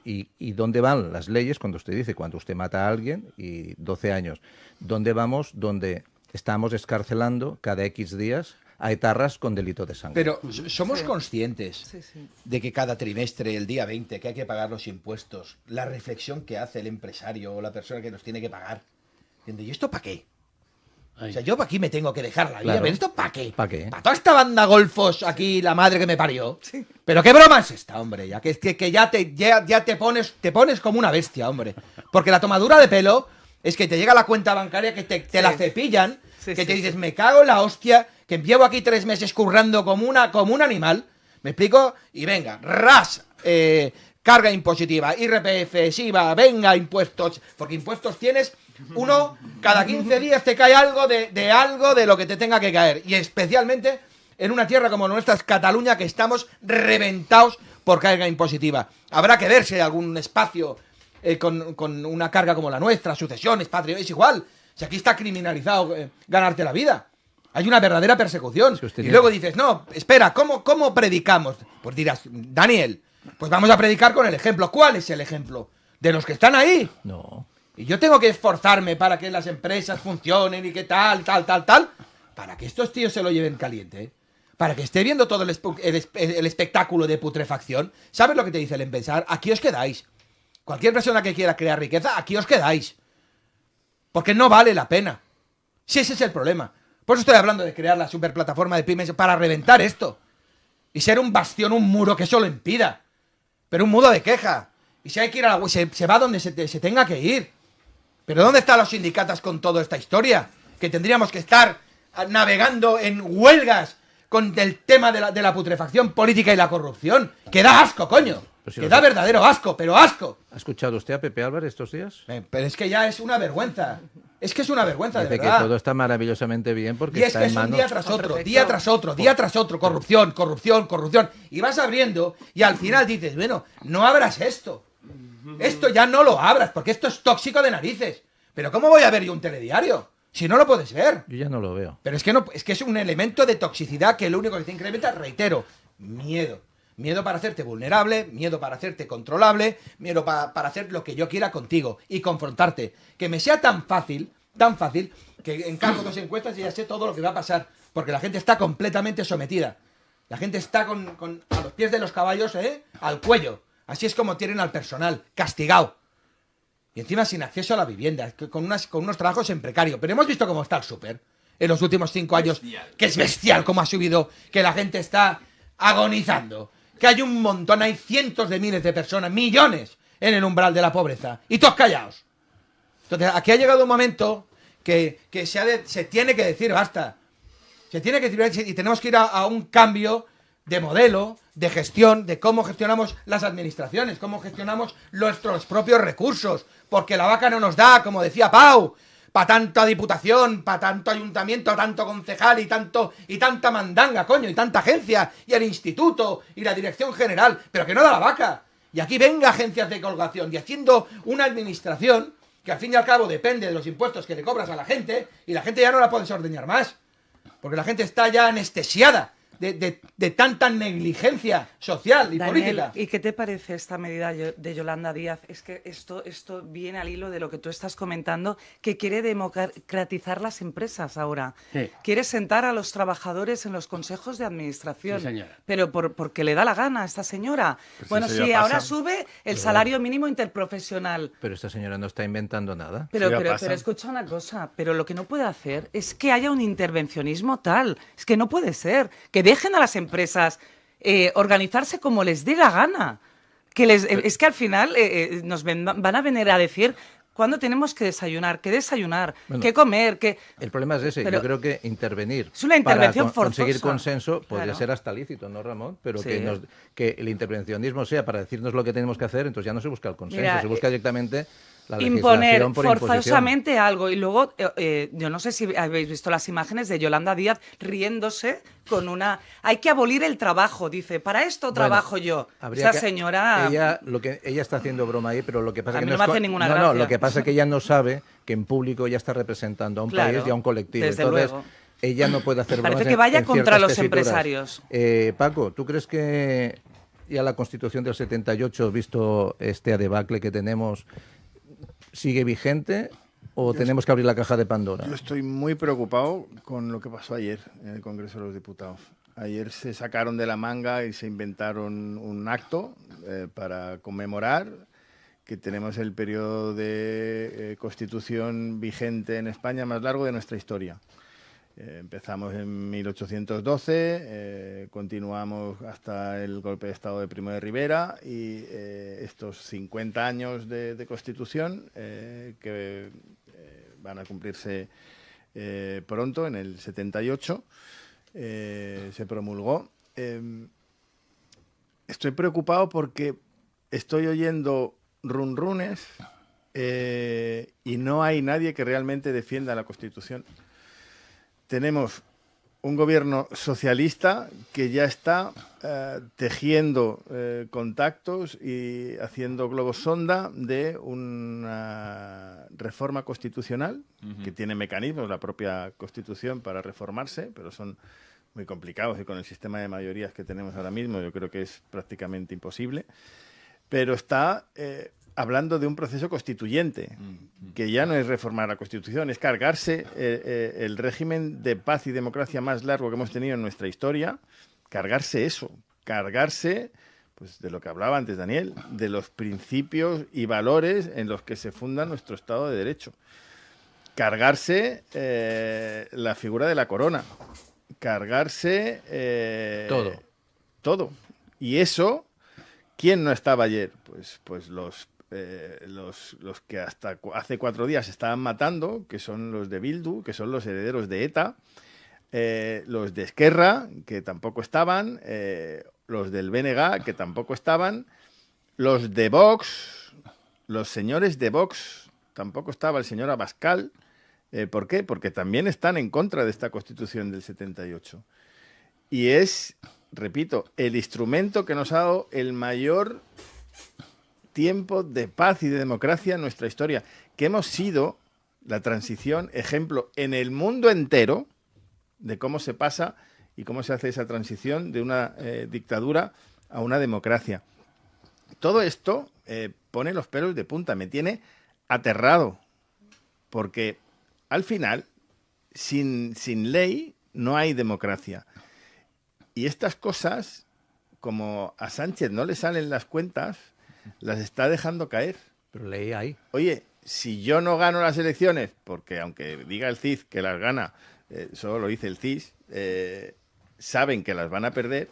¿Y dónde van las leyes cuando usted dice, cuando usted mata a alguien y 12 años? ¿Dónde vamos? Donde estamos escarcelando cada X días a etarras con delito de sangre. Pero somos conscientes de que cada trimestre, el día 20, que hay que pagar los impuestos, la reflexión que hace el empresario o la persona que los tiene que pagar. ¿Entiendes? ¿Y esto para qué? Ay. O sea, yo para aquí me tengo que dejar la vida. Claro. ¿Pero esto para qué? ¿Para qué? ¿Para toda esta banda golfos aquí, la madre que me parió? Sí. ¿Pero qué broma es esta, hombre? Ya que ya te pones como una bestia, hombre. Porque la tomadura de pelo es que te llega la cuenta bancaria, que te la cepillan, que te dices, me cago en la hostia, que llevo aquí 3 meses currando como un animal, ¿me explico? Y venga, ras, carga impositiva, IRPF, SIVA, venga, impuestos, porque impuestos tienes uno, cada 15 días te cae algo de lo que te tenga que caer, y especialmente en una tierra como nuestra, es Cataluña, que estamos reventados por carga impositiva. Habrá que ver si hay algún espacio con una carga como la nuestra, sucesiones, patrimonio, es igual, si aquí está criminalizado ganarte la vida. Hay una verdadera persecución. Y luego dices, no, espera, ¿cómo predicamos? Pues dirás, Daniel, pues vamos a predicar con el ejemplo. ¿Cuál es el ejemplo? ¿De los que están ahí? No. Y yo tengo que esforzarme para que las empresas funcionen y que tal, para que estos tíos se lo lleven caliente, ¿eh? Para que esté viendo todo el espectáculo de putrefacción. ¿Sabes lo que te dice el empezar? Aquí os quedáis. Cualquier persona que quiera crear riqueza, aquí os quedáis. Porque no vale la pena. Si ese es el problema. Por eso estoy hablando de crear la superplataforma de pymes para reventar esto. Y ser un bastión, un muro que eso lo impida. Pero un muro de queja. Y si hay que ir a la... se va donde se tenga que ir. Pero ¿dónde están los sindicatos con toda esta historia? Que tendríamos que estar navegando en huelgas con el tema de la putrefacción política y la corrupción. Que da asco, coño. Pues si que da verdadero asco, pero asco. ¿Ha escuchado usted a Pepe Álvarez estos días? Pero es que ya es una vergüenza. Es que es una vergüenza, de Dice verdad. que todo está maravillosamente bien porque Y es está que en es un manos... día tras otro, Perfecto. día tras otro, corrupción. Y vas abriendo y al final dices, bueno, no abras esto. Esto ya no lo abras, porque esto es tóxico de narices. Pero ¿cómo voy a ver yo un telediario? Si no lo puedes ver. Yo ya no lo veo. Pero es que no, es que es un elemento de toxicidad que lo único que te incrementa, reitero, miedo. Miedo para hacerte vulnerable, miedo para hacerte controlable, miedo para hacer lo que yo quiera contigo y confrontarte. Que me sea tan fácil, que encargo 2 encuestas y ya sé todo lo que va a pasar. Porque la gente está completamente sometida. La gente está a los pies de los caballos, al cuello. Así es como tienen al personal, castigado. Y encima sin acceso a la vivienda, con unos trabajos en precario. Pero hemos visto cómo está el súper en los últimos 5 años. Que es bestial cómo ha subido, que la gente está agonizando. Que hay un montón, hay cientos de miles de personas, millones, en el umbral de la pobreza. Y todos callados. Entonces, aquí ha llegado un momento que se tiene que decir basta. Se tiene que decir, y tenemos que ir a un cambio de modelo, de gestión, de cómo gestionamos las administraciones, cómo gestionamos nuestros propios recursos, porque la vaca no nos da, como decía Pau, para tanta diputación, para tanto ayuntamiento, tanto concejal y tanta mandanga, coño, y tanta agencia, y el instituto, y la dirección general, pero que no da la vaca. Y aquí venga agencias de colgación, y haciendo una administración que al fin y al cabo depende de los impuestos que le cobras a la gente, y la gente ya no la puedes ordeñar más, porque la gente está ya anestesiada de tanta negligencia social y Daniel, política. ¿y qué te parece esta medida de Yolanda Díaz? Es que esto viene al hilo de lo que tú estás comentando, que quiere democratizar las empresas ahora. Sí. Quiere sentar a los trabajadores en los consejos de administración. Sí, señora. Pero porque le da la gana a esta señora. Pues bueno, eso ya sí, pasa. ahora sube el salario mínimo interprofesional. Pero esta señora no está inventando nada. Pero ya pasa. escucha una cosa, pero lo que no puede hacer es que haya un intervencionismo tal, es que no puede ser, que dejen a las empresas organizarse como les dé la gana. Es que al final nos van a venir a decir cuándo tenemos que desayunar, Bueno, qué comer, qué... El problema es ese. Pero Yo creo que intervenir es una intervención para conseguir forzosa. consenso podría Claro. ser hasta lícito, ¿no, Ramón? Pero Sí. que el intervencionismo sea para decirnos lo que tenemos que hacer, entonces ya no se busca el consenso, Mira, se busca directamente la imponer legislación por imposición. forzosamente algo. Y luego, yo no sé si habéis visto las imágenes de Yolanda Díaz riéndose con una... Hay que abolir el trabajo, dice. Para esto Bueno, trabajo yo. habría Esta que- señora... Ella está haciendo broma ahí, pero lo que pasa A que mí no no me es hace ninguna no, gracia. lo que pasa es que ella no sabe que en público ella está representando a un Claro, país y a un colectivo. desde Entonces, luego. ella no puede hacer Parece bromas que vaya en contra ciertas los tesituras. empresarios. Paco, ¿tú crees que ya la Constitución del 78, visto este debacle que tenemos, sigue vigente o tenemos que abrir la caja de Pandora? Yo estoy muy preocupado con lo que pasó ayer en el Congreso de los Diputados. Ayer se sacaron de la manga y se inventaron un acto para conmemorar que tenemos el periodo de constitución vigente en España más largo de nuestra historia. Empezamos en 1812, continuamos hasta el golpe de Estado de Primo de Rivera y estos 50 años de Constitución que van a cumplirse pronto, en el 78, se promulgó. Estoy preocupado porque estoy oyendo runrunes y no hay nadie que realmente defienda la Constitución. Tenemos un gobierno socialista que ya está tejiendo contactos y haciendo globos sonda de una reforma constitucional que tiene mecanismos, la propia Constitución, para reformarse, pero son muy complicados y con el sistema de mayorías que tenemos ahora mismo yo creo que es prácticamente imposible. Pero está hablando de un proceso constituyente, que ya no es reformar la Constitución, es cargarse el régimen de paz y democracia más largo que hemos tenido en nuestra historia, cargarse eso, cargarse, pues de lo que hablaba antes Daniel, de los principios y valores en los que se funda nuestro Estado de Derecho, cargarse la figura de la corona, cargarse todo. Y eso, ¿quién no estaba ayer? Pues los que hasta hace 4 días estaban matando, que son los de Bildu, que son los herederos de ETA, los de Esquerra, que tampoco estaban, los del BNG, que tampoco estaban, los de Vox, los señores de Vox, tampoco estaba el señor Abascal. ¿Por qué? Porque también están en contra de esta Constitución del 78. Y es, repito, el instrumento que nos ha dado el mayor tiempo de paz y de democracia en nuestra historia, que hemos sido la transición, ejemplo, en el mundo entero de cómo se pasa y cómo se hace esa transición de una dictadura a una democracia. Todo esto pone los pelos de punta, me tiene aterrado, porque al final, sin ley, no hay democracia. Y estas cosas, como a Sánchez no le salen las cuentas, las está dejando caer. Pero ley hay. Oye, si yo no gano las elecciones, porque aunque diga el CIS que las gana, solo lo dice el CIS, saben que las van a perder,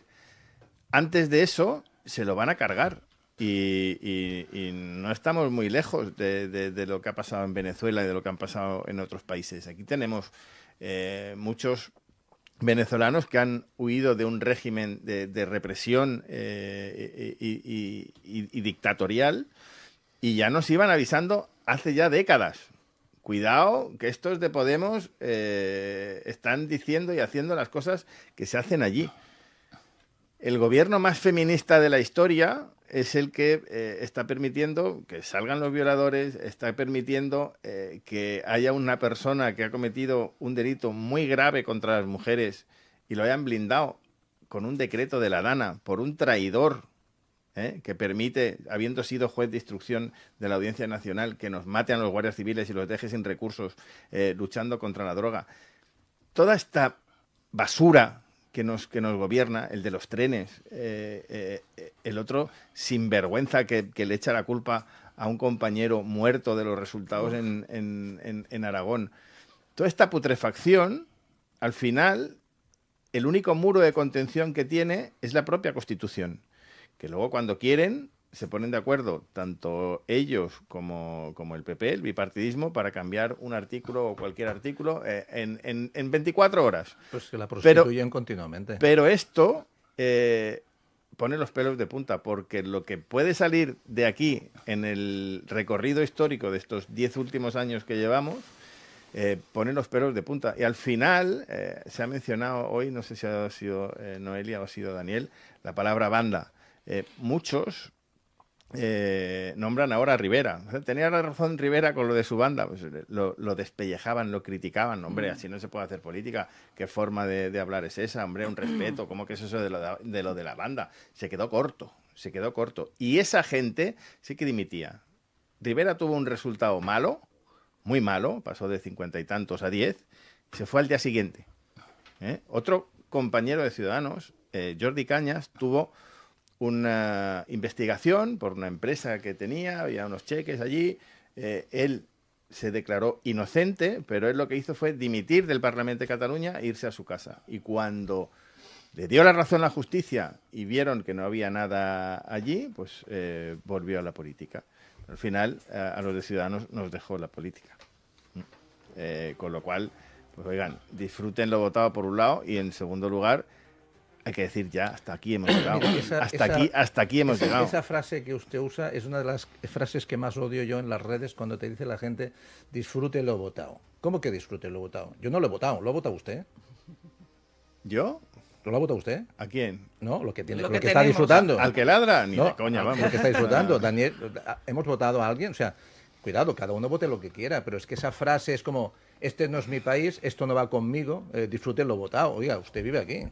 antes de eso se lo van a cargar. Y no estamos muy lejos de lo que ha pasado en Venezuela y de lo que han pasado en otros países. Aquí tenemos muchos venezolanos que han huido de un régimen de represión y dictatorial y ya nos iban avisando hace ya décadas. Cuidado, que estos de Podemos están diciendo y haciendo las cosas que se hacen allí. El gobierno más feminista de la historia es el que está permitiendo que salgan los violadores, está permitiendo que haya una persona que ha cometido un delito muy grave contra las mujeres y lo hayan blindado con un decreto de la Dana por un traidor que permite, habiendo sido juez de instrucción de la Audiencia Nacional, que nos mate a los guardias civiles y los deje sin recursos luchando contra la droga. Toda esta basura que nos gobierna, el de los trenes, el otro sinvergüenza que le echa la culpa a un compañero muerto de los resultados en Aragón. Toda esta putrefacción, al final, el único muro de contención que tiene es la propia Constitución, que luego cuando quieren se ponen de acuerdo tanto ellos como el PP, el bipartidismo, para cambiar un artículo o cualquier artículo en 24 horas. Pues que la prostituyen continuamente. Pero esto pone los pelos de punta, porque lo que puede salir de aquí en el recorrido histórico de estos 10 últimos años que llevamos, pone los pelos de punta. Y al final, se ha mencionado hoy, no sé si ha sido Noelia o ha sido Daniel, la palabra banda. Muchos nombran ahora a Rivera. O sea, tenía la razón Rivera con lo de su banda, pues lo despellejaban, lo criticaban. Hombre, así no se puede hacer política. ¿Qué forma de hablar es esa? Hombre, un respeto. ¿Cómo que es eso de lo de la banda? Se quedó corto. Y esa gente sí que dimitía. Rivera tuvo un resultado malo, muy malo, pasó de 50 y tantos a 10, y se fue al día siguiente. Otro compañero de Ciudadanos, Jordi Cañas, tuvo una investigación por una empresa que tenía, había unos cheques allí, él se declaró inocente, pero él lo que hizo fue dimitir del Parlamento de Cataluña e irse a su casa. Y cuando le dio la razón a la justicia y vieron que no había nada allí, pues volvió a la política. Al final, a los de Ciudadanos nos dejó la política. Con lo cual, Pues oigan, disfruten lo votado por un lado y en segundo lugar hay que decir ya, hasta aquí hemos llegado. Hasta aquí hemos llegado. Esa frase que usted usa es una de las frases que más odio yo en las redes cuando te dice la gente disfrute lo votado. ¿Cómo que disfrute lo votado? Yo no lo he votado, lo ha votado usted. ¿Yo? ¿Lo ha votado usted? ¿A quién? No, lo que Lo que está tenemos. disfrutando. ¿Al que ladra? Ni No, de coña, vamos. lo que está disfrutando. Daniel, hemos votado a alguien, o sea, cuidado, cada uno vote lo que quiera, pero es que esa frase es como, este no es mi país, esto no va conmigo, disfrute lo votado. Oiga, usted vive aquí.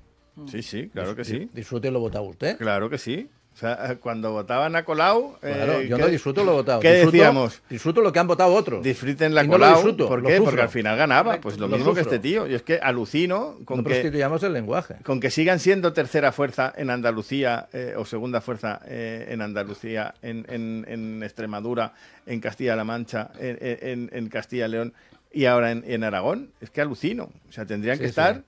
Sí, sí, claro que sí. Disfrute lo votado usted. Claro que sí. O sea, cuando votaban a Colau... Claro, yo no disfruto lo votado. ¿Qué decíamos? Disfruto lo que han votado otros. Disfruten la Y no lo Colau. disfruto, ¿Por lo qué? sufro. Porque al final ganaba. Correcto. Pues lo Lo mismo que sufro. este tío. Y es que alucino No prostituyamos el lenguaje. con que sigan siendo tercera fuerza en Andalucía o segunda fuerza en Andalucía, en Extremadura, en Castilla-La Mancha, en Castilla y León y ahora en Aragón. Es que alucino. O sea, tendrían Sí, que sí. estar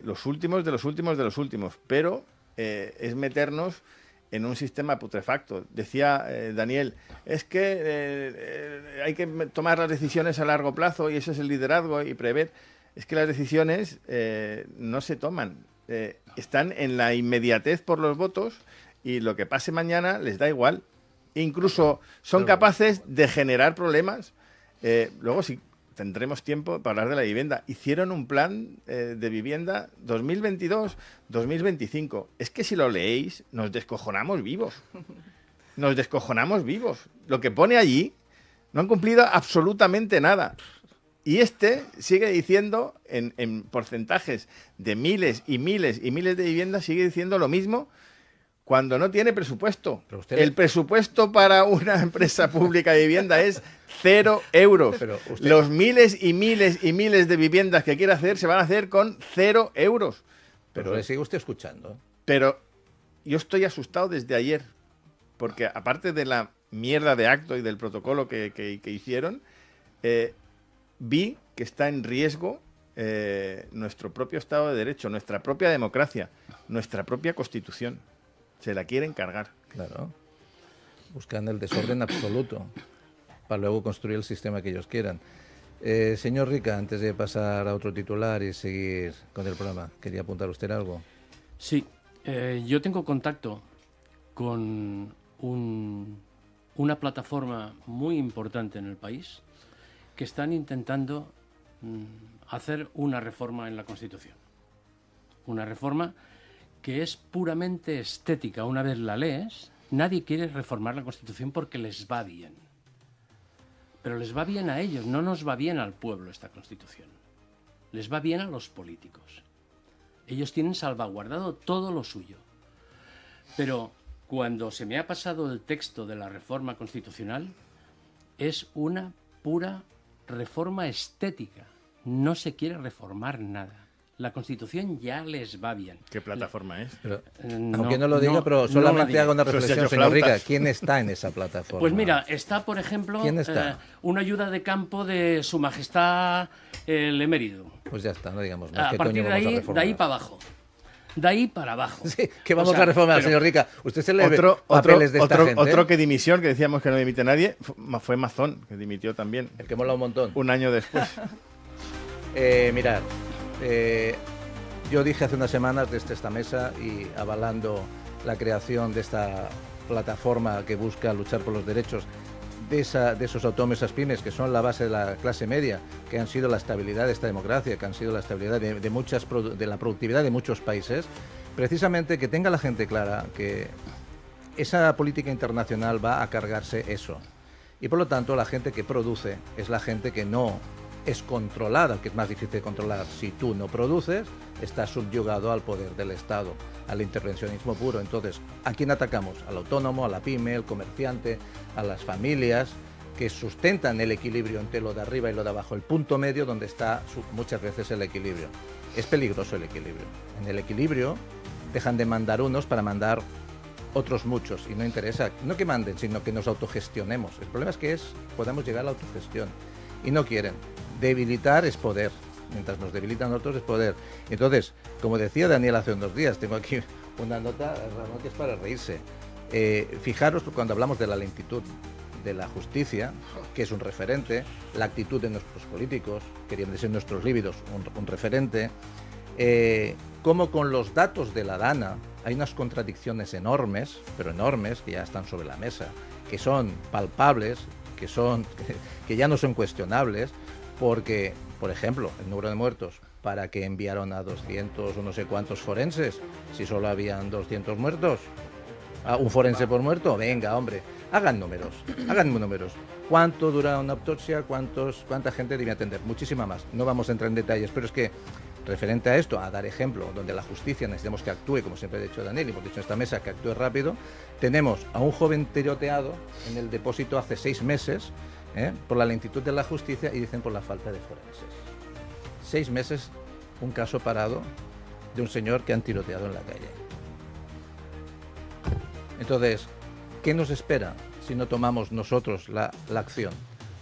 los últimos de los últimos de los últimos. Pero es meternos en un sistema putrefacto. Decía Daniel, es que hay que tomar las decisiones a largo plazo y eso es el liderazgo y prever. Es que las decisiones no se toman. Están en la inmediatez por los votos y lo que pase mañana les da igual. Incluso son capaces de generar problemas. Luego sí tendremos tiempo para hablar de la vivienda. Hicieron un plan de vivienda 2022-2025. Es que si lo leéis, nos descojonamos vivos. Nos descojonamos vivos. Lo que pone allí, no han cumplido absolutamente nada. Y este sigue diciendo, en porcentajes de miles y miles y miles de viviendas, sigue diciendo lo mismo cuando no tiene presupuesto. Pero usted El presupuesto para una empresa pública de vivienda es 0 euros. Pero usted- Los miles y miles y miles de viviendas que quiere hacer se van a hacer con 0 euros. Pero le sigue usted escuchando. Pero yo estoy asustado desde ayer, porque aparte de la mierda de acto y del protocolo que hicieron, vi que está en riesgo nuestro propio Estado de Derecho, nuestra propia democracia, nuestra propia Constitución. Se la quieren cargar. Claro. Buscan el desorden absoluto para luego construir el sistema que ellos quieran. Señor Rica, antes de pasar a otro titular y seguir con el programa, ¿quería apuntar usted algo? Sí, yo tengo contacto con una plataforma muy importante en el país que están intentando hacer una reforma en la Constitución. Una reforma que es puramente estética. Una vez la lees, nadie quiere reformar la Constitución porque les va bien. Pero les va bien a ellos, no nos va bien al pueblo esta Constitución. Les va bien a los políticos. Ellos tienen salvaguardado todo lo suyo. Pero cuando se me ha pasado el texto de la reforma constitucional, es una pura reforma estética. No se quiere reformar nada. La Constitución ya les va bien. ¿Qué plataforma es? Pero, No, aunque no lo diga, no, pero no la solamente diga. haga una Eso reflexión, sí ha hecho señor Rica. flautas. ¿Quién está en esa plataforma? Pues mira, está, por ejemplo, ¿Quién está? una ayuda de campo de Su Majestad el Emérido. Pues ya está, no digamos más. A ¿Qué partir coño de vamos a ahí, reformar? de ahí para abajo. De ahí para abajo. Sí, que vamos O sea, a reformar, pero- señor Rica. Usted se lee Otro papeles de esta gente. otro que dimisión, que decíamos que no dimite nadie, fue Mazón, que dimitió también El que mola un montón. un año después. Mirad, yo dije hace unas semanas desde esta mesa y avalando la creación de esta plataforma que busca luchar por los derechos de esos autónomos, esas pymes que son la base de la clase media, que han sido la estabilidad de esta democracia, que han sido la estabilidad de la productividad de muchos países, precisamente que tenga la gente clara que esa política internacional va a cargarse eso. Y por lo tanto la gente que produce es la gente que no es controlada, que es más difícil de controlar. Si tú no produces, estás subyugado al poder del Estado, al intervencionismo puro. Entonces, ¿a quién atacamos? Al autónomo, a la pyme, al comerciante, a las familias que sustentan el equilibrio entre lo de arriba y lo de abajo, el punto medio donde está muchas veces el equilibrio. Es peligroso el equilibrio. En el equilibrio dejan de mandar unos para mandar otros muchos y no interesa, no que manden, sino que nos autogestionemos. El problema es que podamos llegar a la autogestión y no quieren. Debilitar es poder, mientras nos debilitan otros es poder. Entonces, como decía Daniel hace unos días, tengo aquí una nota, Ramón, que es para reírse. Fijaros cuando hablamos de la lentitud. de la justicia, que es un referente, la actitud de nuestros políticos, querían decir nuestros líbidos, un referente, cómo con los datos de la DANA hay unas contradicciones enormes, pero enormes, que ya están sobre la mesa, que son palpables, que ya no son cuestionables, porque, por ejemplo, el número de muertos, ¿para qué enviaron a 200 o no sé cuántos forenses si solo habían 200 muertos? ¿Un forense por muerto? Venga, hombre, hagan números. ¿Cuánto dura una autopsia? ¿Cuánta gente debe atender? Muchísima más. No vamos a entrar en detalles, pero es que, referente a esto, a dar ejemplo, donde la justicia necesitamos que actúe, como siempre ha dicho Daniel, y hemos dicho en esta mesa que actúe rápido, tenemos a un joven tiroteado en el depósito hace 6 meses, por la lentitud de la justicia, y dicen por la falta de forenses. 6 meses, un caso parado de un señor que han tiroteado en la calle. Entonces, ¿qué nos espera si no tomamos nosotros la acción?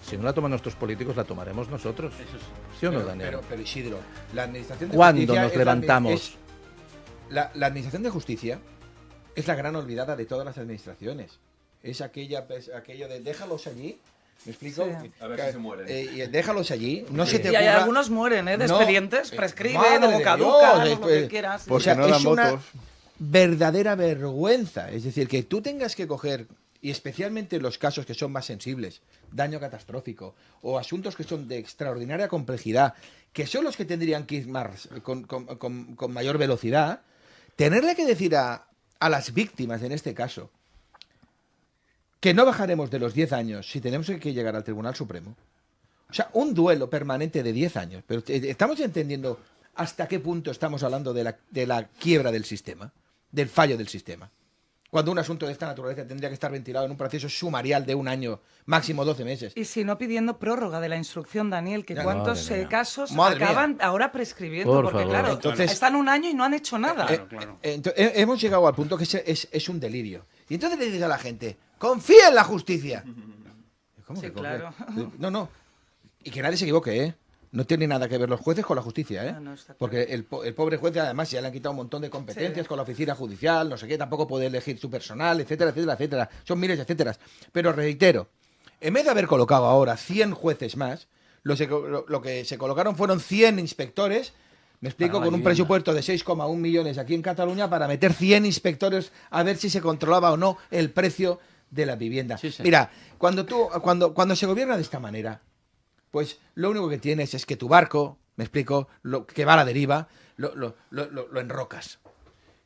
Si no la toman nuestros políticos, la tomaremos nosotros. ¿Sí o no, Daniel? Pero Isidro, la administración de ¿Cuándo justicia nos levantamos? La administración de justicia es la gran olvidada de todas las administraciones. Es aquello de déjalos allí. ¿Me explico? Sí. A ver si se mueren. Déjalos allí. No se te Y hay ocurra... algunos mueren, de No, expedientes, prescriben madre o de caducan, Dios, o lo que quieras. Porque O sea, no dan es una votos. verdadera vergüenza. Es decir, que tú tengas que coger, y especialmente en los casos que son más sensibles, daño catastrófico, o asuntos que son de extraordinaria complejidad, que son los que tendrían que ir más con mayor velocidad, tenerle que decir a las víctimas, en este caso, que no bajaremos de los 10 años si tenemos que llegar al Tribunal Supremo. O sea, un duelo permanente de 10 años. Pero estamos entendiendo hasta qué punto estamos hablando de la quiebra del sistema, del fallo del sistema. Cuando un asunto de esta naturaleza tendría que estar ventilado en un proceso sumarial de 1 año, máximo 12 meses. Y si no pidiendo prórroga de la instrucción, Daniel, que Ya, cuántos madre mía. casos Madre acaban ahora prescribiendo, Por porque favor. claro, Entonces- están 1 año y no han hecho nada. Claro. Entonces, hemos llegado al punto que es un delirio. Y entonces le dices a la gente, confía en la justicia. ¿Cómo Sí, que confía? claro. No. Y que nadie se equivoque, ¿eh? No tiene nada que ver los jueces con la justicia, ¿eh? No, está claro. Porque el pobre juez, además, ya le han quitado un montón de competencias Sí. con la oficina judicial, no sé qué, tampoco puede elegir su personal, etcétera, etcétera, etcétera. Son miles de etcéteras. Pero reitero, en vez de haber colocado ahora 100 jueces más, lo que se colocaron fueron 100 inspectores, me explico, Para la con un vivienda. presupuesto de 6,1 millones aquí en Cataluña para meter 100 inspectores a ver si se controlaba o no el precio de la vivienda. Sí, sí. Mira, cuando se gobierna de esta manera, pues lo único que tienes es que tu barco, me explico, que va a la deriva, lo enrocas.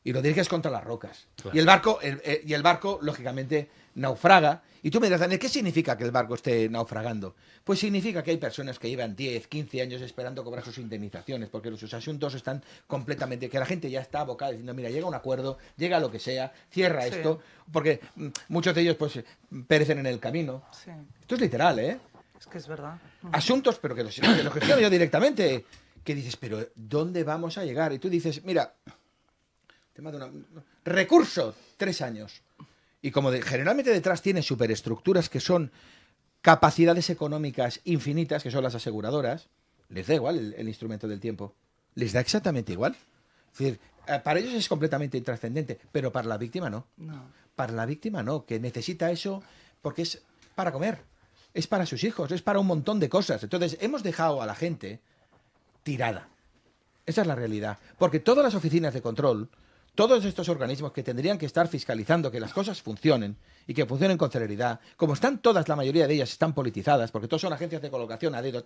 Y lo diriges contra las rocas. Claro. Y el barco, lógicamente, naufraga. Y tú me dirás, Daniel, ¿qué significa que el barco esté naufragando? Pues significa que hay personas que llevan 10, 15 años esperando cobrar sus indemnizaciones, porque sus asuntos están completamente... Que la gente ya está abocada diciendo, mira, llega un acuerdo, llega lo que sea, cierra Sí. esto, porque muchos de ellos pues perecen en el camino. Sí, Esto es literal, ¿eh? es que es verdad. Asuntos, pero que los gestiono yo directamente. Que dices, pero ¿dónde vamos a llegar? Y tú dices, mira, tema de recurso, 3 años. Y como generalmente detrás tiene superestructuras que son capacidades económicas infinitas, que son las aseguradoras, les da igual el instrumento del tiempo. Les da exactamente igual. Es decir, para ellos es completamente intrascendente, pero para la víctima no. No. Para la víctima no, que necesita eso porque es para comer, es para sus hijos, es para un montón de cosas. Entonces, hemos dejado a la gente tirada. Esa es la realidad. Porque todas las oficinas de control, todos estos organismos que tendrían que estar fiscalizando que las cosas funcionen y que funcionen con celeridad, como están todas, la mayoría de ellas están politizadas, porque todas son agencias de colocación a dedo,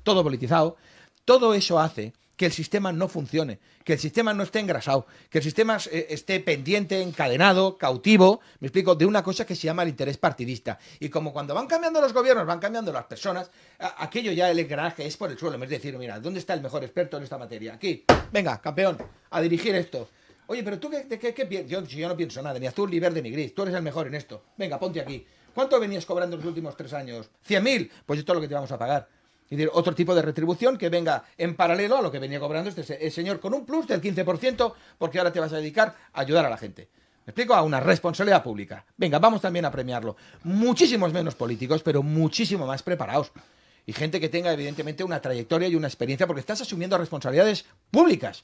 todo politizado, todo eso hace que el sistema no funcione, que el sistema no esté engrasado, que el sistema esté pendiente, encadenado, cautivo, me explico, de una cosa que se llama el interés partidista. Y como cuando van cambiando los gobiernos, van cambiando las personas, aquello ya el engranaje es por el suelo. Es decir, mira, ¿dónde está el mejor experto en esta materia? Aquí, venga, campeón, a dirigir esto. Oye, pero tú, ¿qué piensas? Yo no pienso nada, ni azul, ni verde, ni gris. Tú eres el mejor en esto. Venga, ponte aquí. ¿Cuánto venías cobrando en los últimos 3 años? 100.000. Pues esto es lo que te vamos a pagar. Es decir, otro tipo de retribución que venga en paralelo a lo que venía cobrando este señor con un plus del 15%, porque ahora te vas a dedicar a ayudar a la gente. ¿Me explico? A una responsabilidad pública. Venga, vamos también a premiarlo. Muchísimos menos políticos, pero muchísimo más preparados. Y gente que tenga, evidentemente, una trayectoria y una experiencia, porque estás asumiendo responsabilidades públicas.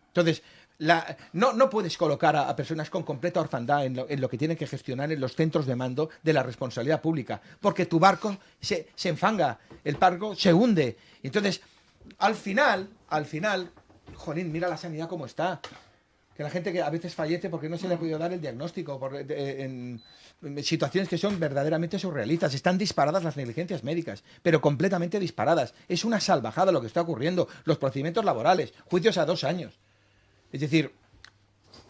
Entonces, No puedes colocar a personas con completa orfandad en lo que tienen que gestionar en los centros de mando de la responsabilidad pública, porque tu barco se enfanga, el barco se hunde. Entonces, al final, jolín, mira la sanidad cómo está. Que la gente que a veces fallece porque no se le ha podido dar el diagnóstico en situaciones que son verdaderamente surrealistas. Están disparadas las negligencias médicas, pero completamente disparadas. Es una salvajada lo que está ocurriendo. Los procedimientos laborales, juicios a 2 años. Es decir,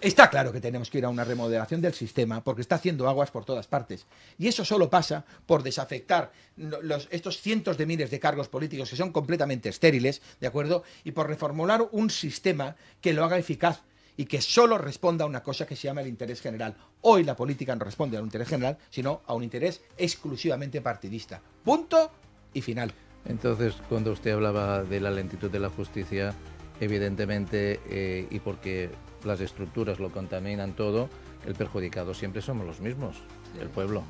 está claro que tenemos que ir a una remodelación del sistema porque está haciendo aguas por todas partes. Y eso solo pasa por desafectar estos cientos de miles de cargos políticos que son completamente estériles, ¿de acuerdo? Y por reformular un sistema que lo haga eficaz y que solo responda a una cosa que se llama el interés general. Hoy la política no responde a un interés general, sino a un interés exclusivamente partidista. Punto y final. Entonces, cuando usted hablaba de la lentitud de la justicia, evidentemente, y porque las estructuras lo contaminan todo, el perjudicado siempre somos los mismos, el pueblo.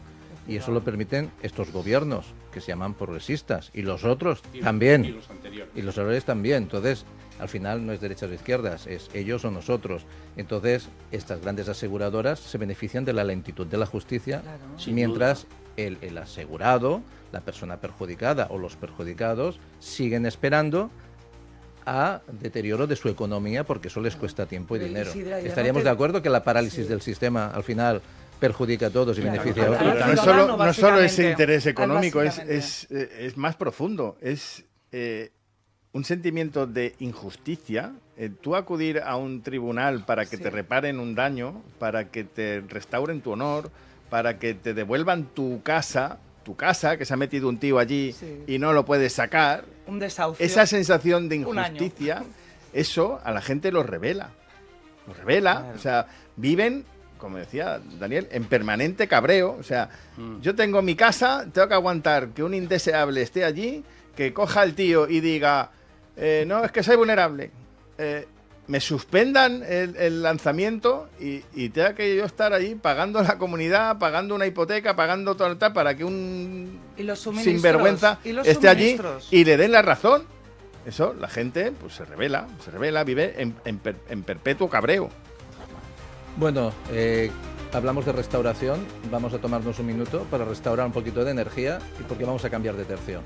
Y eso lo permiten estos gobiernos, que se llaman progresistas, y los otros también. Y los anteriores. Y los anteriores también. Entonces, al final no es derechas o izquierdas, es ellos o nosotros. Entonces, estas grandes aseguradoras se benefician de la lentitud de la justicia, Claro. mientras el asegurado, la persona perjudicada o los perjudicados siguen esperando a deterioro de su economía porque eso les cuesta tiempo y Pero, dinero. Isidra, ya ¿Estaríamos no te- de acuerdo que la parálisis Sí. del sistema al final perjudica a todos y Claro, beneficia a claro, otros? claro. No ciudadano, solo ese básicamente. interés económico, Básicamente. es más profundo. Es un sentimiento de injusticia. Tú acudir a un tribunal para que Sí. te reparen un daño, para que te restauren tu honor, para que te devuelvan tu casa, que se ha metido un tío allí Sí. y no lo puedes sacar. Un desahucio. Esa sensación de Un año. injusticia, eso a la gente lo revela. Lo revela. Claro. O sea, viven, como decía Daniel, en permanente cabreo. O sea, yo tengo mi casa, tengo que aguantar que un indeseable esté allí, que coja el tío y diga, no, es que soy vulnerable. Me suspendan el lanzamiento y tenga que yo estar allí pagando la comunidad, pagando una hipoteca, pagando todo tal, para que un Y los suministros. sinvergüenza Y los esté allí suministros. y le den la razón. Eso, la gente pues se revela, vive en perpetuo cabreo. Bueno, hablamos de restauración, vamos a tomarnos un minuto para restaurar un poquito de energía y porque vamos a cambiar de tercio.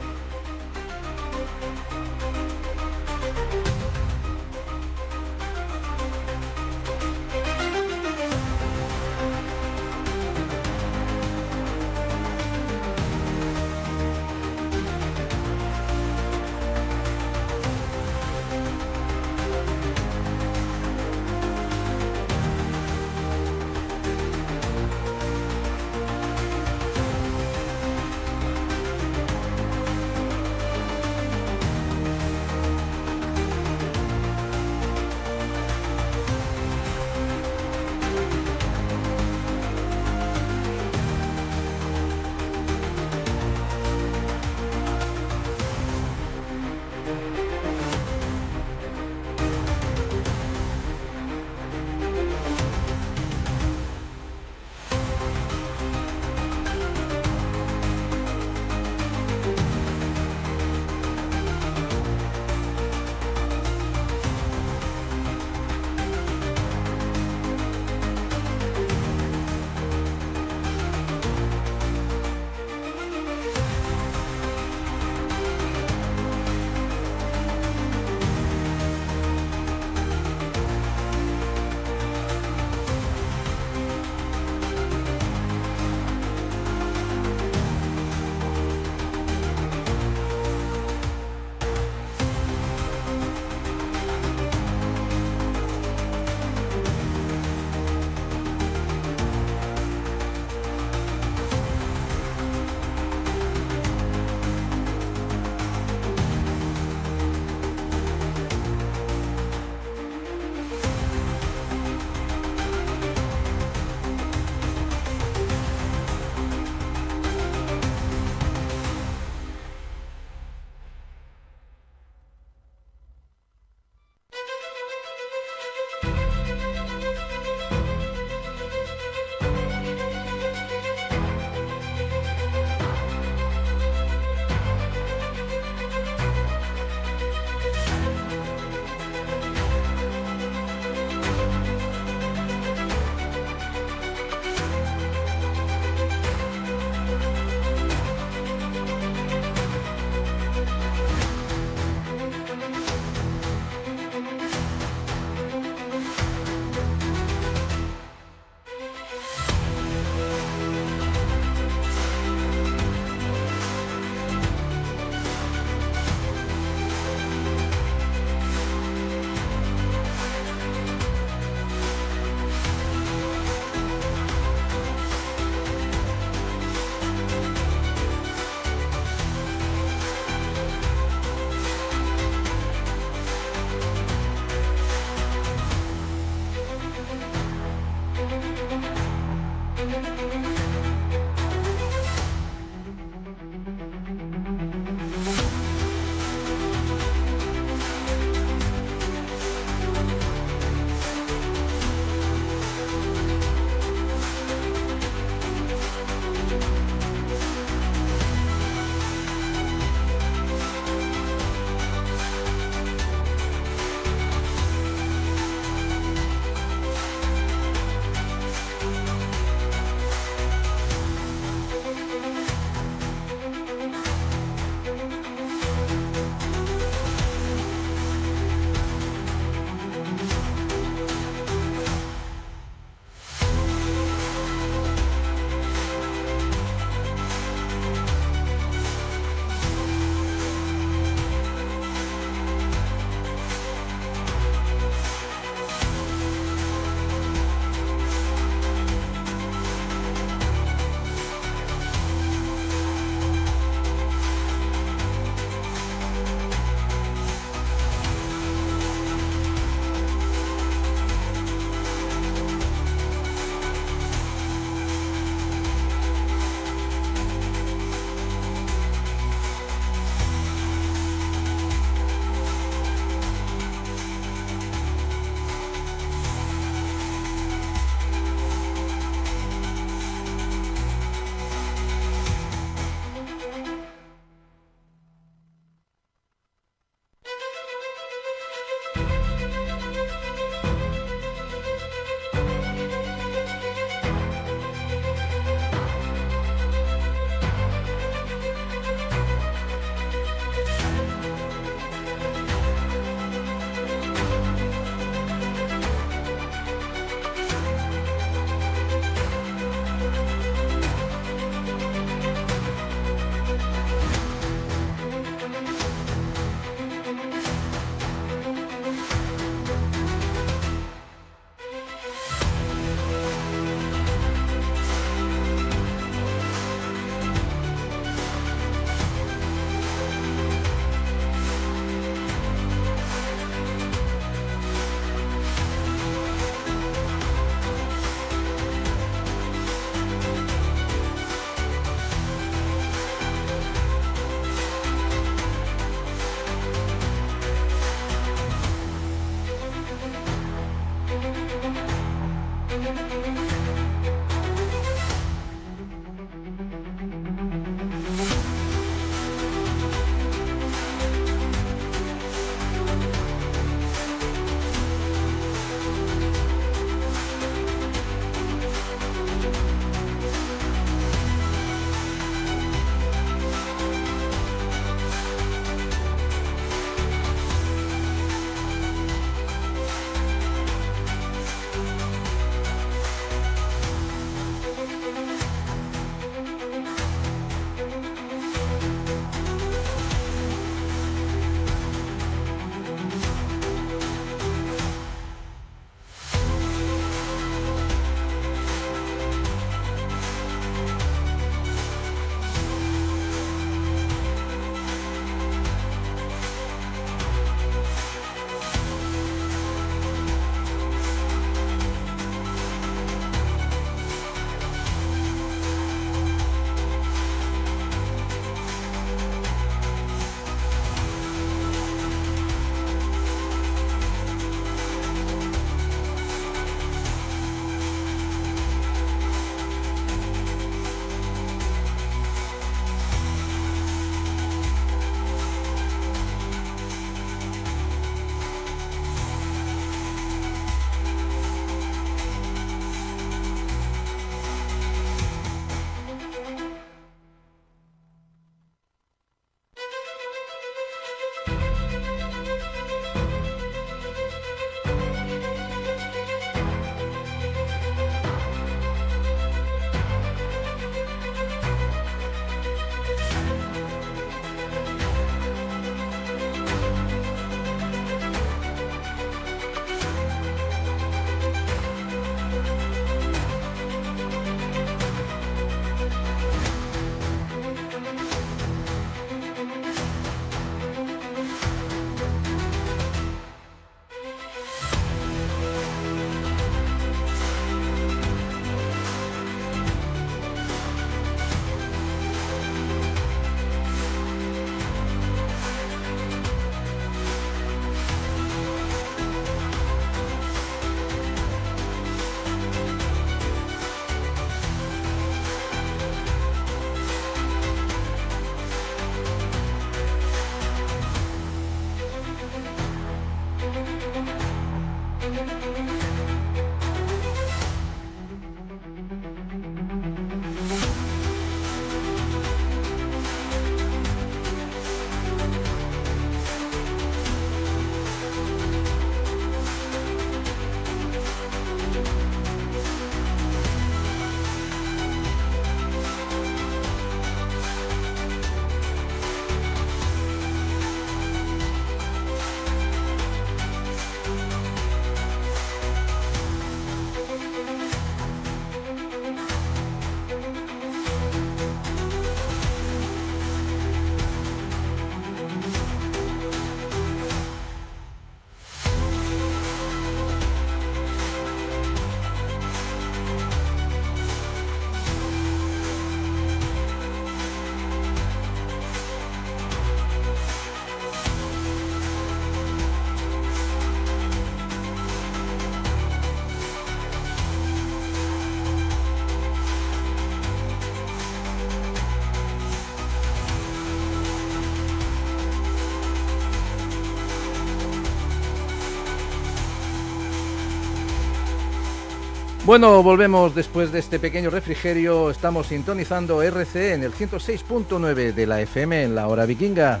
Bueno, volvemos después de este pequeño refrigerio. Estamos sintonizando RC en el 106.9 de la FM en la hora vikinga.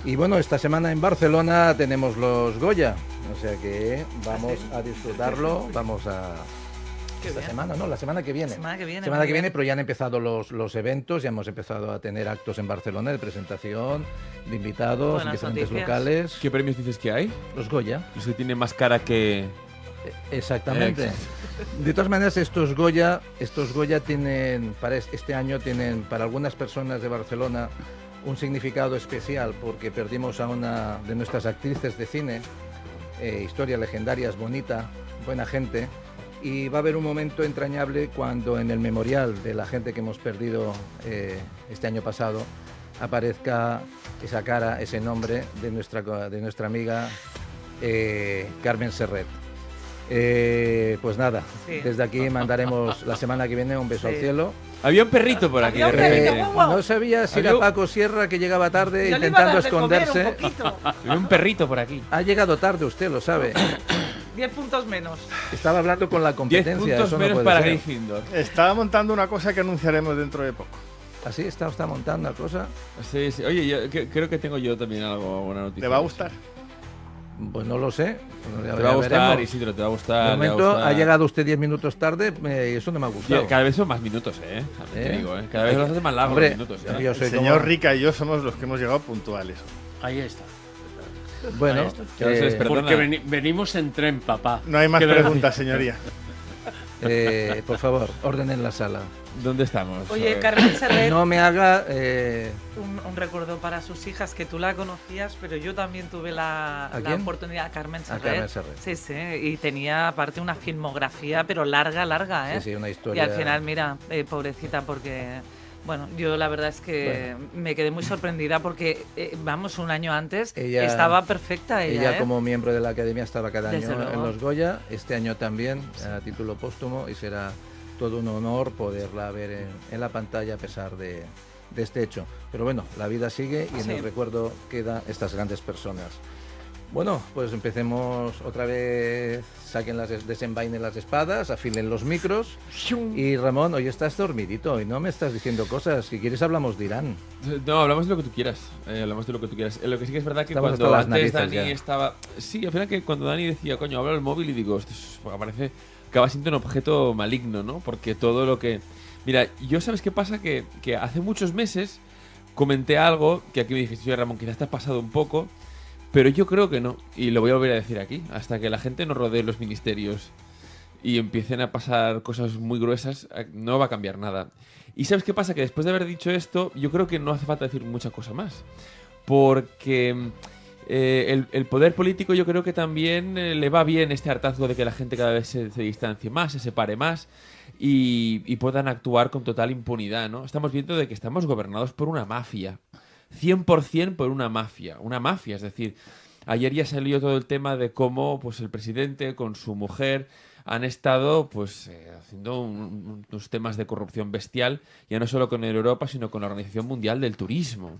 Y bueno, esta semana en Barcelona tenemos los Goya. O sea que vamos a disfrutarlo. Vamos a... Esta semana, ¿no? La semana que viene. Semana que viene. Semana que viene, pero ya han empezado los eventos, ya hemos empezado a tener actos en Barcelona de presentación, de invitados, Buenas diferentes noticias. locales. ¿Qué premios dices que hay? Los Goya. Los que tienen más cara que... Exactamente. De todas maneras, estos Goya tienen, para este año, tienen para algunas personas de Barcelona un significado especial, porque perdimos a una de nuestras actrices de cine, historias legendarias, bonita, buena gente, y va a haber un momento entrañable cuando en el memorial de la gente que hemos perdido este año pasado aparezca esa cara, ese nombre de nuestra amiga Carmen Serret. Pues nada, Sí. desde aquí mandaremos la semana que viene un beso al Sí. cielo. Había un perrito por aquí. Había un de perrito, repente. guau. No sabía si era Había- Paco Sierra, que llegaba tarde Yo le iba a intentando dar de comer esconderse. un poquito. Había un perrito por aquí. Ha llegado tarde, usted lo sabe. 10 puntos menos. Estaba hablando con la 10 competencia. puntos eso no menos puede para ser. Gryffindor. Estaba montando una cosa que anunciaremos dentro de poco. Así está montando la cosa. Sí, sí. Oye, creo que tengo yo también alguna noticia. ¿Te va a gustar? Pues no lo sé. Te va a gustar, Isidro, te va a gustar. De te va a momento gustar. ha llegado usted 10 minutos tarde y eso no me ha gustado. Tío, cada vez son más minutos, Te ¿Eh? digo, Cada vez los haces más largos Hombre, los minutos. yo El soy señor como- Rica y yo somos los que hemos llegado puntuales. Ahí está. Bueno, Ahí está. Ya no se les perdona. Porque venimos en tren, papá. No hay más Quiero preguntas, señoría. por favor, orden en la sala. ¿Dónde estamos? Oye, Carmen Serret, No me haga... un recuerdo para sus hijas, que tú la conocías, pero yo también tuve la quién? oportunidad, Carmen A Serret. Carmen Serret. Sí, sí, y tenía aparte una filmografía, pero larga, ¿eh? Sí, sí, una Y historia... al final, mira, pobrecita, porque... Bueno, yo la verdad es que me quedé muy sorprendida porque, vamos, un año antes Ella- estaba perfecta ella, ¿eh? como miembro de la Academia estaba cada Desde año en luego. los Goya, este año también a título póstumo, y será todo un honor poderla ver en la pantalla a pesar de este hecho. Pero bueno, la vida sigue y en Sí. el recuerdo quedan estas grandes personas. Bueno, pues empecemos otra vez, desenvainen las espadas, afilen los micros. Y Ramón, hoy estás dormidito y no me estás diciendo cosas. Si quieres hablamos de Irán. No, hablamos de lo que tú quieras. Hablamos de lo que tú quieras. Lo que sí que es verdad que Estamos cuando hasta las antes narices Dani ya. estaba... Sí, al final que cuando Dani decía, coño, habla el móvil y digo, parece que acaba siendo un objeto maligno, ¿no? Porque todo lo que... Mira, yo ¿sabes qué pasa? Que hace muchos meses comenté algo que aquí me dijiste, oye, Ramón, quizás te has pasado un poco, pero yo creo que no. Y lo voy a volver a decir aquí, hasta que la gente nos rodee los ministerios y empiecen a pasar cosas muy gruesas, no va a cambiar nada. Y ¿sabes qué pasa? Que después de haber dicho esto, yo creo que no hace falta decir mucha cosa más. Porque el poder político yo creo que también le va bien este hartazgo de que la gente cada vez se distancie más, se separe más y puedan actuar con total impunidad, ¿no? Estamos viendo de que estamos gobernados por una mafia. 100% por una mafia. Una mafia, es decir, ayer ya salió todo el tema de cómo pues el presidente con su mujer han estado pues haciendo unos temas de corrupción bestial, ya no solo con Europa, sino con la Organización Mundial del Turismo.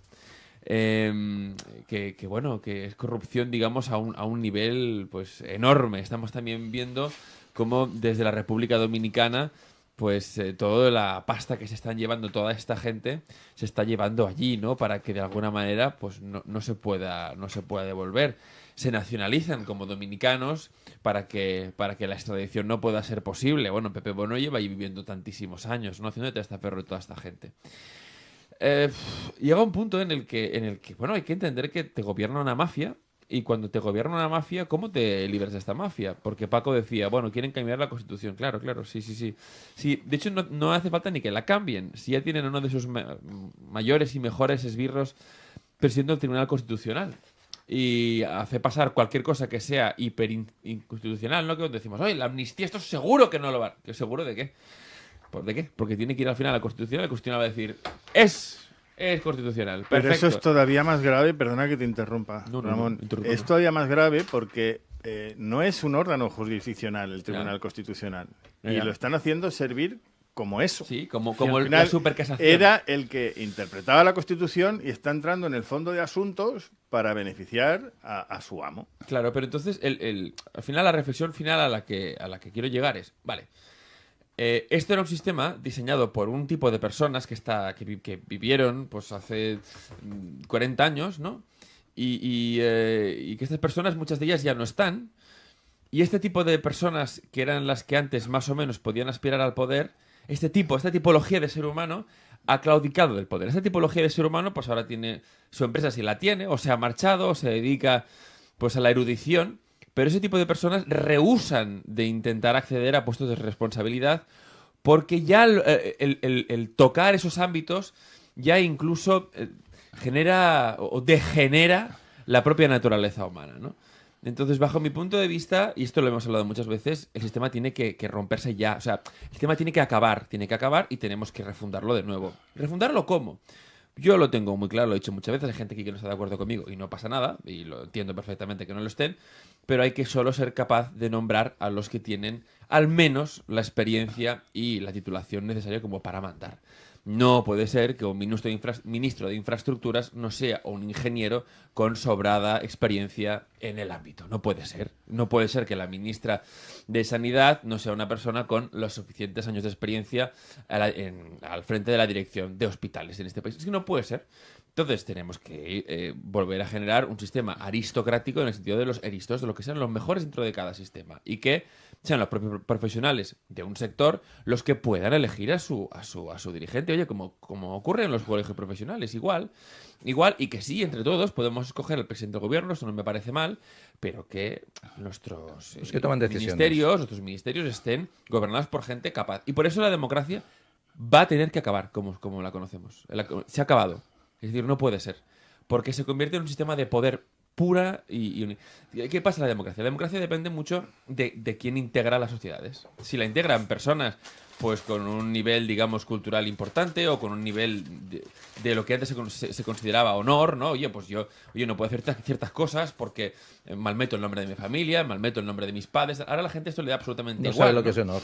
Que bueno, que es corrupción, digamos, a un nivel pues enorme. Estamos también viendo cómo desde la República Dominicana pues toda la pasta que se están llevando toda esta gente se está llevando allí, ¿no? Para que de alguna manera pues no se pueda devolver. Se nacionalizan como dominicanos para que la extradición no pueda ser posible. Bueno, Pepe Bono lleva ahí viviendo tantísimos años, ¿no? Haciendo de testaferro de toda esta gente. Llega un punto en el que bueno, hay que entender que te gobierna una mafia. Y cuando te gobierna una mafia, ¿cómo te libras de esta mafia? Porque Paco decía, bueno, quieren cambiar la Constitución. Claro, sí. Sí, de hecho, no hace falta ni que la cambien. Si ya tienen uno de sus mayores y mejores esbirros presidiendo el Tribunal Constitucional. Y hace pasar cualquier cosa que sea hiper inconstitucional, ¿no? Que decimos, oye, la amnistía, esto seguro que no lo va. ¿Seguro de qué? ¿Por de qué? Porque tiene que ir al final a la Constitución. La Constitución va a decir, es constitucional. Perfecto. Pero eso es todavía más grave, perdona que te interrumpa, No, Ramón. interrumpa. Es todavía más grave porque no es un órgano jurisdiccional el Tribunal Ya. Constitucional. Ya. Y lo están haciendo servir como eso. Sí, como Al la final supercasación. era el que interpretaba la Constitución y está entrando en el fondo de asuntos para beneficiar a su amo. Claro, pero entonces al final la reflexión final a la que quiero llegar es, vale, Esto era un sistema diseñado por un tipo de personas que vivieron pues hace 40 años, ¿no? Y que estas personas, muchas de ellas ya no están. Y este tipo de personas, que eran las que antes más o menos podían aspirar al poder, esta tipología de ser humano ha claudicado del poder. Esta tipología de ser humano pues ahora tiene su empresa, si la tiene, o se ha marchado, o se dedica pues a la erudición. Pero ese tipo de personas rehúsan de intentar acceder a puestos de responsabilidad porque ya el tocar esos ámbitos ya incluso genera o degenera la propia naturaleza humana, ¿no? Entonces, bajo mi punto de vista, y esto lo hemos hablado muchas veces, el sistema tiene que romperse ya. O sea, el sistema tiene que acabar y tenemos que refundarlo de nuevo. ¿Refundarlo cómo? Yo lo tengo muy claro, lo he dicho muchas veces, hay gente aquí que no está de acuerdo conmigo y no pasa nada, y lo entiendo perfectamente que no lo estén, pero hay que solo ser capaz de nombrar a los que tienen al menos la experiencia y la titulación necesaria como para mandar. No puede ser que un ministro de infraestructuras no sea un ingeniero con sobrada experiencia en el ámbito. No puede ser. No puede ser que la ministra de Sanidad no sea una persona con los suficientes años de experiencia al frente de la dirección de hospitales en este país. Es que no puede ser. Entonces tenemos que volver a generar un sistema aristocrático en el sentido de los eristos, de lo que sean los mejores dentro de cada sistema y que sean los propios profesionales de un sector los que puedan elegir a su dirigente. Oye, como ocurre en los colegios profesionales, igual, y que sí, entre todos podemos escoger al presidente del gobierno, eso no me parece mal, pero que nuestros ministerios estén gobernados por gente capaz. Y por eso la democracia va a tener que acabar como la conocemos. Se ha acabado. Es decir, no puede ser. Porque se convierte en un sistema de poder pura y ¿qué pasa en la democracia? La democracia depende mucho de quién integra las sociedades. Si la integran personas pues con un nivel, digamos, cultural importante o con un nivel de lo que antes se consideraba honor, ¿no? Oye, pues yo no puedo hacer ciertas cosas porque malmeto el nombre de mi familia, malmeto el nombre de mis padres. Ahora a la gente esto le da absolutamente igual. No sabe lo que es honor.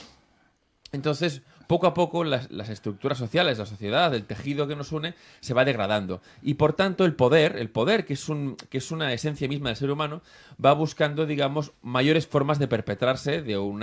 Entonces, poco a poco, las estructuras sociales, la sociedad, el tejido que nos une, se va degradando. Y por tanto, el poder, que es una esencia misma del ser humano, va buscando, digamos, mayores formas de perpetrarse de un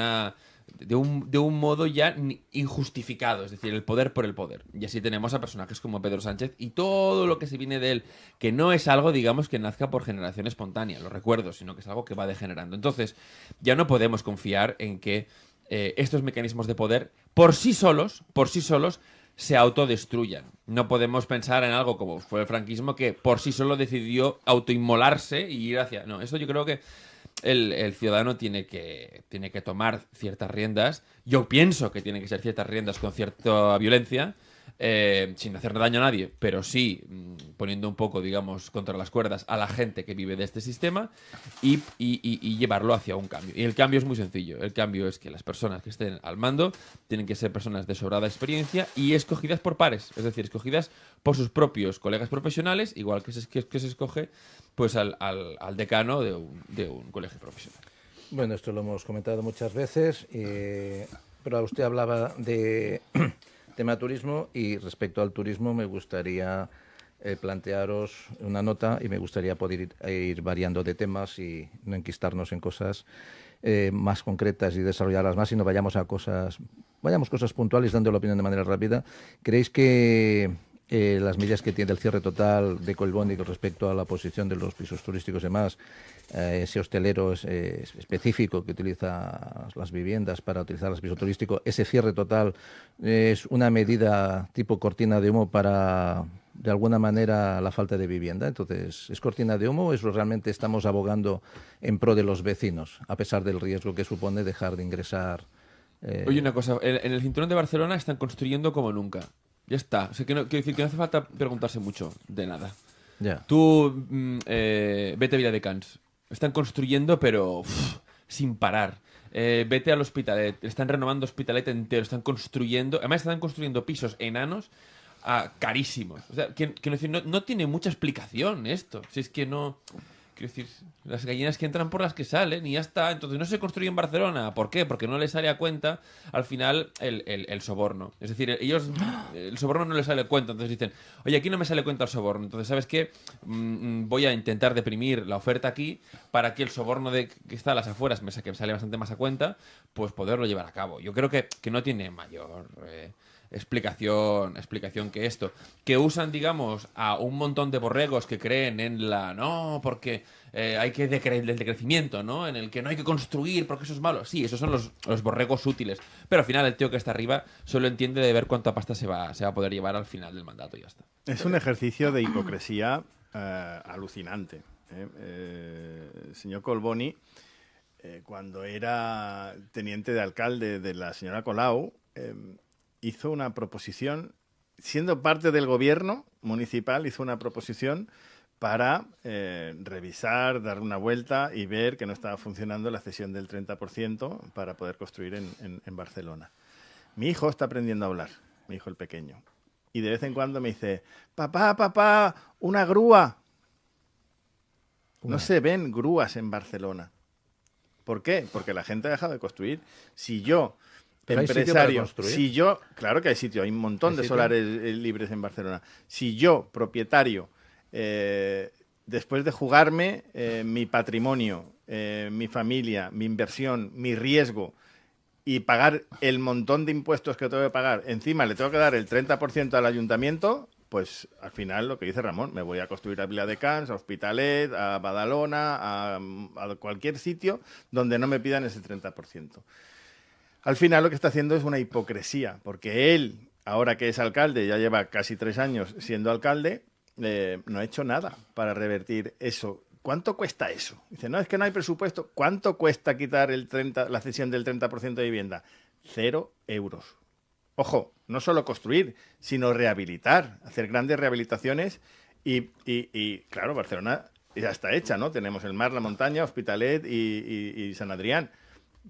modo ya injustificado, es decir, el poder por el poder. Y así tenemos a personajes como Pedro Sánchez y todo lo que se viene de él, que no es algo, digamos, que nazca por generación espontánea, lo recuerdo, sino que es algo que va degenerando. Entonces, ya no podemos confiar en que estos mecanismos de poder por sí solos se autodestruyan. No podemos pensar en algo como fue el franquismo que por sí solo decidió autoinmolarse y ir hacia... No, eso yo creo que el ciudadano tiene que tomar ciertas riendas. Yo pienso que tienen que ser ciertas riendas con cierta violencia, sin hacer daño a nadie, pero sí poniendo un poco, digamos, contra las cuerdas a la gente que vive de este sistema y llevarlo hacia un cambio. Y el cambio es muy sencillo. El cambio es que las personas que estén al mando tienen que ser personas de sobrada experiencia y escogidas por pares, es decir, escogidas por sus propios colegas profesionales, igual que se escoge pues al decano de un colegio profesional. Bueno, esto lo hemos comentado muchas veces, pero usted hablaba de tema turismo y respecto al turismo me gustaría plantearos una nota y me gustaría poder ir variando de temas y no enquistarnos en cosas más concretas y desarrollarlas más, sino vayamos cosas puntuales dando la opinión de manera rápida. ¿Creéis que las medidas que tiene el cierre total de Collboni con respecto a la posición de los pisos turísticos y demás, ese hostelero específico que utiliza las viviendas para utilizar el piso turístico, ese cierre total es una medida tipo cortina de humo para, de alguna manera, la falta de vivienda? Entonces, ¿es cortina de humo o eso realmente estamos abogando en pro de los vecinos, a pesar del riesgo que supone dejar de ingresar? Oye, una cosa, en el cinturón de Barcelona están construyendo como nunca. Ya está. O sea, quiero decir que no hace falta preguntarse mucho de nada. Ya. Tú vete a Viladecans. Están construyendo, pero sin parar. Vete al Hospitalet. Están renovando Hospitalet entero. Están construyendo... Además, están construyendo pisos enanos carísimos. O sea, no tiene mucha explicación esto. Si es que no... Quiero decir, las gallinas que entran por las que salen y ya está. Entonces no se construye en Barcelona. ¿Por qué? Porque no les sale a cuenta al final el soborno. Es decir, ellos, el soborno no les sale a cuenta. Entonces dicen, oye, aquí no me sale a cuenta el soborno. Entonces, ¿sabes qué? Voy a intentar deprimir la oferta aquí para que el soborno que está a las afueras, que me sale bastante más a cuenta, pues poderlo llevar a cabo. Yo creo que no tiene mayor... explicación que esto. Que usan, digamos, a un montón de borregos que creen en la... No, porque hay que el decrecimiento, ¿no? En el que no hay que construir porque eso es malo. Sí, esos son los borregos útiles. Pero al final el tío que está arriba solo entiende de ver cuánta pasta se va a poder llevar al final del mandato y ya está. Es un ejercicio de hipocresía alucinante. El señor Colboni, cuando era teniente de alcalde de la señora Colau, hizo una proposición, siendo parte del gobierno municipal, hizo una proposición para revisar, dar una vuelta y ver que no estaba funcionando la cesión del 30% para poder construir en Barcelona. Mi hijo está aprendiendo a hablar, mi hijo el pequeño, y de vez en cuando me dice, papá, una grúa. No se ven grúas en Barcelona. ¿Por qué? Porque la gente ha dejado de construir. Si yo... Pero empresario, si yo, claro que hay sitio, hay un montón de solares libres en Barcelona. Si yo, propietario, después de jugarme mi patrimonio, mi familia, mi inversión, mi riesgo y pagar el montón de impuestos que tengo que pagar, encima le tengo que dar el 30% al ayuntamiento, pues al final lo que dice Ramón, me voy a construir a Viladecans, a Hospitalet, a Badalona, a cualquier sitio donde no me pidan ese 30%. Al final lo que está haciendo es una hipocresía, porque él, ahora que es alcalde, ya lleva casi 3 años siendo alcalde, no ha hecho nada para revertir eso. ¿Cuánto cuesta eso? Dice, no, es que no hay presupuesto. ¿Cuánto cuesta quitar la cesión del 30% de vivienda? 0 euros. Ojo, no solo construir, sino rehabilitar, hacer grandes rehabilitaciones y claro, Barcelona ya está hecha, ¿no? Tenemos el mar, la montaña, Hospitalet y San Adrián.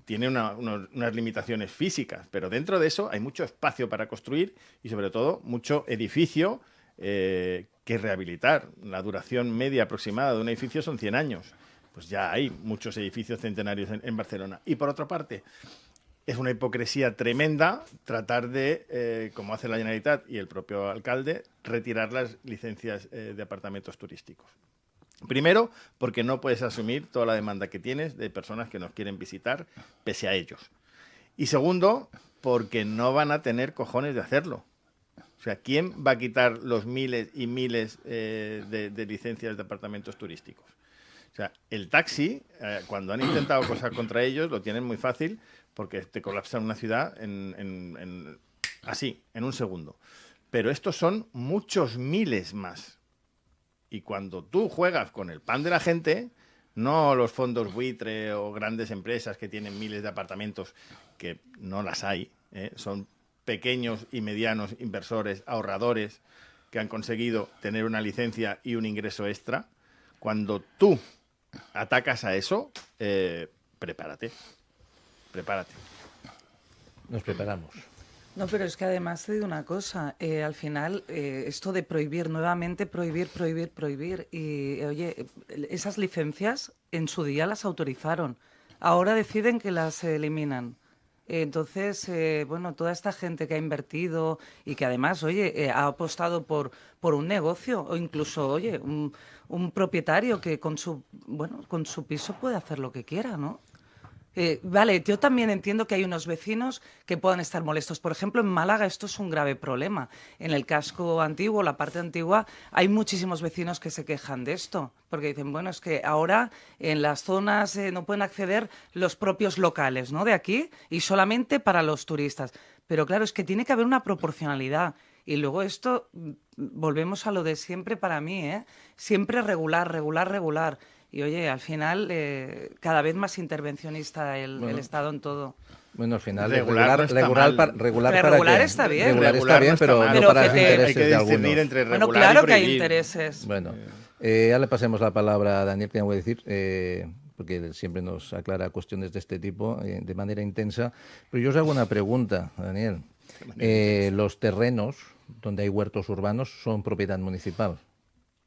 Tiene unas limitaciones físicas, pero dentro de eso hay mucho espacio para construir y sobre todo mucho edificio que rehabilitar. La duración media aproximada de un edificio son 100 años. Pues ya hay muchos edificios centenarios en Barcelona. Y por otra parte, es una hipocresía tremenda tratar de, como hace la Generalitat y el propio alcalde, retirar las licencias de apartamentos turísticos. Primero, porque no puedes asumir toda la demanda que tienes de personas que nos quieren visitar, pese a ellos. Y segundo, porque no van a tener cojones de hacerlo. O sea, ¿quién va a quitar los miles y miles de licencias de apartamentos turísticos? O sea, el taxi, cuando han intentado cosas contra ellos, lo tienen muy fácil porque te colapsan una ciudad así, en un segundo. Pero estos son muchos miles más. Y cuando tú juegas con el pan de la gente, no los fondos buitre o grandes empresas que tienen miles de apartamentos, que no las hay, son pequeños y medianos inversores, ahorradores, que han conseguido tener una licencia y un ingreso extra. Cuando tú atacas a eso, prepárate. Nos preparamos. No, pero es que además te digo una cosa, al final esto de prohibir, nuevamente prohibir, y oye, esas licencias en su día las autorizaron, ahora deciden que las eliminan. Entonces, bueno, toda esta gente que ha invertido y que además, oye, ha apostado por un negocio o incluso, oye, un propietario que con su piso puede hacer lo que quiera, ¿no? Vale, yo también entiendo que hay unos vecinos que puedan estar molestos. Por ejemplo, en Málaga esto es un grave problema. En el casco antiguo, la parte antigua, hay muchísimos vecinos que se quejan de esto. Porque dicen, bueno, es que ahora en las zonas no pueden acceder los propios locales, ¿no?, de aquí y solamente para los turistas. Pero claro, es que tiene que haber una proporcionalidad. Y luego esto, volvemos a lo de siempre para mí, siempre regular. Y oye, al final cada vez más intervencionista el Estado en todo. Bueno, al final regular está bien. Regular está bien, pero no para los intereses hay que de algunos. discernir entre regular Bueno, claro y que hay prohibir. intereses. Bueno, ya le pasemos la palabra a Daniel, que voy a decir, porque siempre nos aclara cuestiones de este tipo de manera intensa. Pero yo os hago una pregunta, Daniel. Los terrenos donde hay huertos urbanos son propiedad municipal.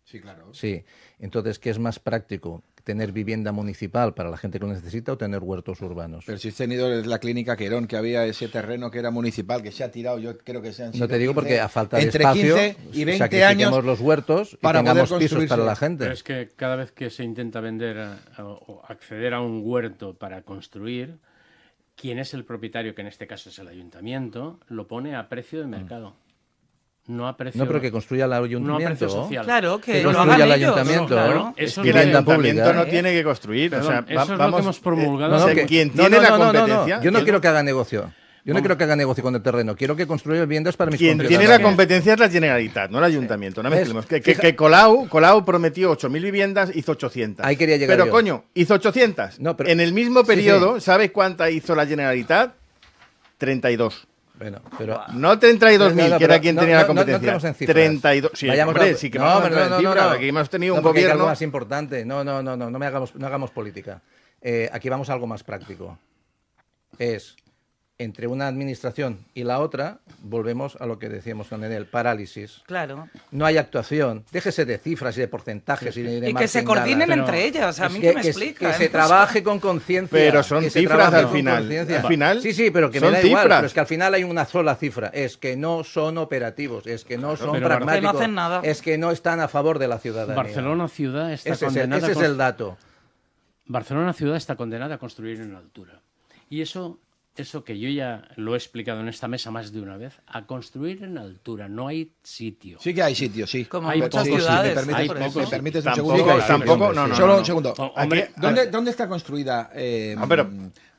Sí, claro. Sí, entonces, ¿qué es más práctico? tener vivienda municipal para la gente que lo necesita o tener huertos urbanos. Pero si has tenido la clínica Querón, que había ese terreno que era municipal, que se ha tirado, yo creo que se han sido No te digo 15, porque a falta de entre espacio 15 y 20 sacrifiquemos años los huertos y para tengamos poder pisos para construirse. la gente. Pero es que cada vez que se intenta vender o acceder a un huerto para construir, quien es el propietario, que en este caso es el ayuntamiento, lo pone a precio de mercado. No a precio, No, pero que construya el no a ayuntamiento. precio social. Claro, que Que lo construya hagan el ellos. ayuntamiento. Claro, Es eso que es el vivienda ayuntamiento pública. no tiene que construir. Perdón, o sea, eso es lo que vamos, hemos promulgado. No, no, o sea, que- quien no, tiene no, la no, no, no. competencia... Yo no quiero que haga negocio. Yo no quiero que haga negocio con el terreno. Quiero que construya viviendas para mis Quien tiene conciudadanos. la competencia es la Generalitat, no el ayuntamiento. No ¿Ves? mezclemos. Que Fija- Colau prometió 8.000 viviendas, hizo 800. Ahí quería llegar Pero yo. coño, hizo 800. No, pero- En el mismo Sí, periodo, sí. ¿sabes cuánta hizo la Generalitat? 32. Bueno, pero... No 32.000, No, que era pero quien no, tenía no, la no competencia. entremos en cifras. 32. Sí, Vayamos hombre, a- sí que no, vamos a pero entrar en cifras. Aquí hemos tenido un porque hay algo gobierno... más importante. No hagamos política. Aquí vamos a algo más práctico. Es, entre una administración y la otra, volvemos a lo que decíamos con el parálisis. Claro. No hay actuación. Déjese de cifras y de porcentajes y de Y que se margingadas. coordinen Pero- entre ellas. A mí Que- que me que- explica. que se trabaje con conciencia. Pero son que se cifras trabaje al con final. conciencia. Al final Sí, pero que me son da igual. cifras. Pero es que al final hay una sola cifra. Es que no son operativos. Es que no son pero pragmáticos. Que no hacen nada. Es que no están a favor de la ciudadanía. Barcelona ciudad está Ese condenada es el dato. Barcelona ciudad está condenada a construir en altura. Y eso que yo ya lo he explicado en esta mesa más de una vez, a construir en altura no hay sitio. Sí que hay sitios, sí. Como Hay muchas pocos, ciudades. me permites, hay por pocos. eso. me permites un Tampoco, segundo. tampoco, no, no, Solo no. un segundo. Hombre, ¿Dónde está construida? No, pero-